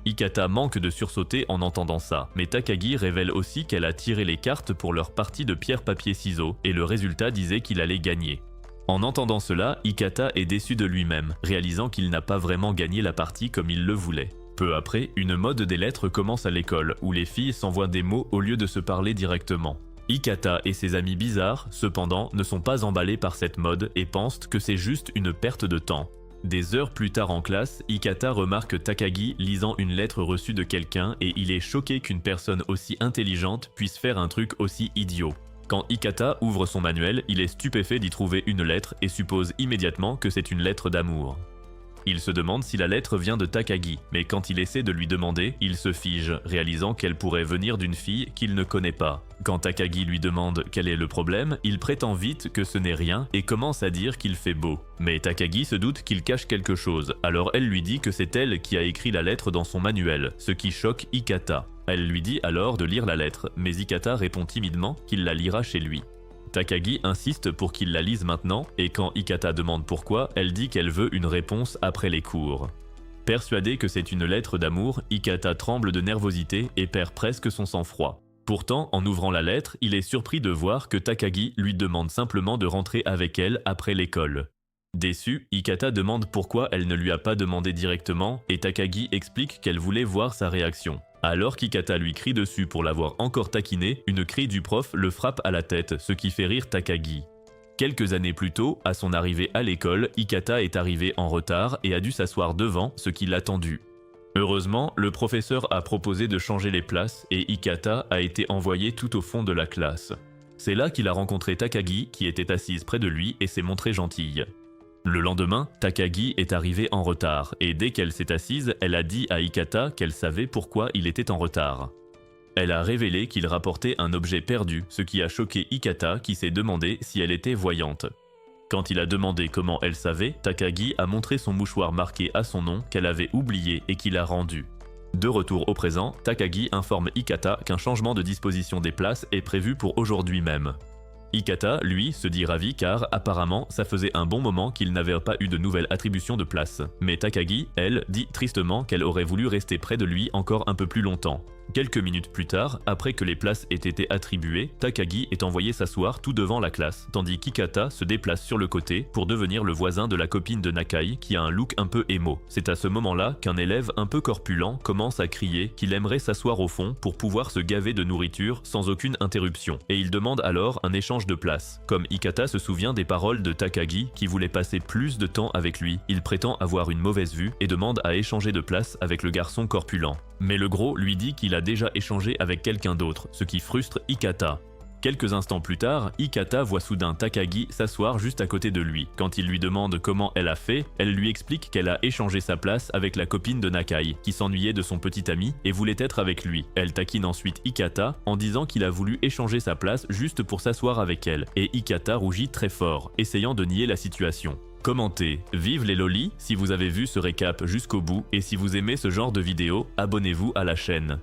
Hikata manque de sursauter en entendant ça, mais Takagi révèle aussi qu'elle a tiré les cartes pour leur partie de pierre-papier-ciseaux et le résultat disait qu'il allait gagner. En entendant cela, Hikata est déçu de lui-même, réalisant qu'il n'a pas vraiment gagné la partie comme il le voulait. Peu après, une mode des lettres commence à l'école, où les filles s'envoient des mots au lieu de se parler directement. Hikata et ses amis bizarres, cependant, ne sont pas emballés par cette mode et pensent que c'est juste une perte de temps. Des heures plus tard en classe, Hikata remarque Takagi lisant une lettre reçue de quelqu'un et il est choqué qu'une personne aussi intelligente puisse faire un truc aussi idiot. Quand Hikata ouvre son manuel, il est stupéfait d'y trouver une lettre et suppose immédiatement que c'est une lettre d'amour. Il se demande si la lettre vient de Takagi, mais quand il essaie de lui demander, il se fige, réalisant qu'elle pourrait venir d'une fille qu'il ne connaît pas. Quand Takagi lui demande quel est le problème, il prétend vite que ce n'est rien et commence à dire qu'il fait beau. Mais Takagi se doute qu'il cache quelque chose, alors elle lui dit que c'est elle qui a écrit la lettre dans son manuel, ce qui choque Hikata. Elle lui dit alors de lire la lettre, mais Hikata répond timidement qu'il la lira chez lui. Takagi insiste pour qu'il la lise maintenant, et quand Hikata demande pourquoi, elle dit qu'elle veut une réponse après les cours. Persuadé que c'est une lettre d'amour, Hikata tremble de nervosité et perd presque son sang-froid. Pourtant, en ouvrant la lettre, il est surpris de voir que Takagi lui demande simplement de rentrer avec elle après l'école. Déçu, Hikata demande pourquoi elle ne lui a pas demandé directement et Takagi explique qu'elle voulait voir sa réaction. Alors qu'Hikata lui crie dessus pour l'avoir encore taquiné, une crie du prof le frappe à la tête, ce qui fait rire Takagi. Quelques années plus tôt, à son arrivée à l'école, Hikata est arrivé en retard et a dû s'asseoir devant, ce qui l'a tendu. Heureusement, le professeur a proposé de changer les places et Hikata a été envoyé tout au fond de la classe. C'est là qu'il a rencontré Takagi qui était assise près de lui et s'est montrée gentille. Le lendemain, Takagi est arrivée en retard et dès qu'elle s'est assise, elle a dit à Hikata qu'elle savait pourquoi il était en retard. Elle a révélé qu'il rapportait un objet perdu, ce qui a choqué Hikata qui s'est demandé si elle était voyante. Quand il a demandé comment elle savait, Takagi a montré son mouchoir marqué à son nom qu'elle avait oublié et qu'il a rendu. De retour au présent, Takagi informe Hikata qu'un changement de disposition des places est prévu pour aujourd'hui même. Hikata, lui, se dit ravi car, apparemment, ça faisait un bon moment qu'il n'avait pas eu de nouvelle attribution de place. Mais Takagi, elle, dit tristement qu'elle aurait voulu rester près de lui encore un peu plus longtemps. Quelques minutes plus tard, après que les places aient été attribuées, Takagi est envoyé s'asseoir tout devant la classe, tandis qu'Hikata se déplace sur le côté pour devenir le voisin de la copine de Nakai qui a un look un peu émo. C'est à ce moment-là qu'un élève un peu corpulent commence à crier qu'il aimerait s'asseoir au fond pour pouvoir se gaver de nourriture sans aucune interruption, et il demande alors un échange de place. Comme Hikata se souvient des paroles de Takagi qui voulait passer plus de temps avec lui, il prétend avoir une mauvaise vue et demande à échanger de place avec le garçon corpulent. Mais le gros lui dit qu'il a déjà échangé avec quelqu'un d'autre, ce qui frustre Hikata. Quelques instants plus tard, Hikata voit soudain Takagi s'asseoir juste à côté de lui. Quand il lui demande comment elle a fait, elle lui explique qu'elle a échangé sa place avec la copine de Nakai, qui s'ennuyait de son petit ami et voulait être avec lui. Elle taquine ensuite Hikata en disant qu'il a voulu échanger sa place juste pour s'asseoir avec elle, et Hikata rougit très fort, essayant de nier la situation. Commentez, vive les lolis si vous avez vu ce récap jusqu'au bout et si vous aimez ce genre de vidéo, abonnez-vous à la chaîne.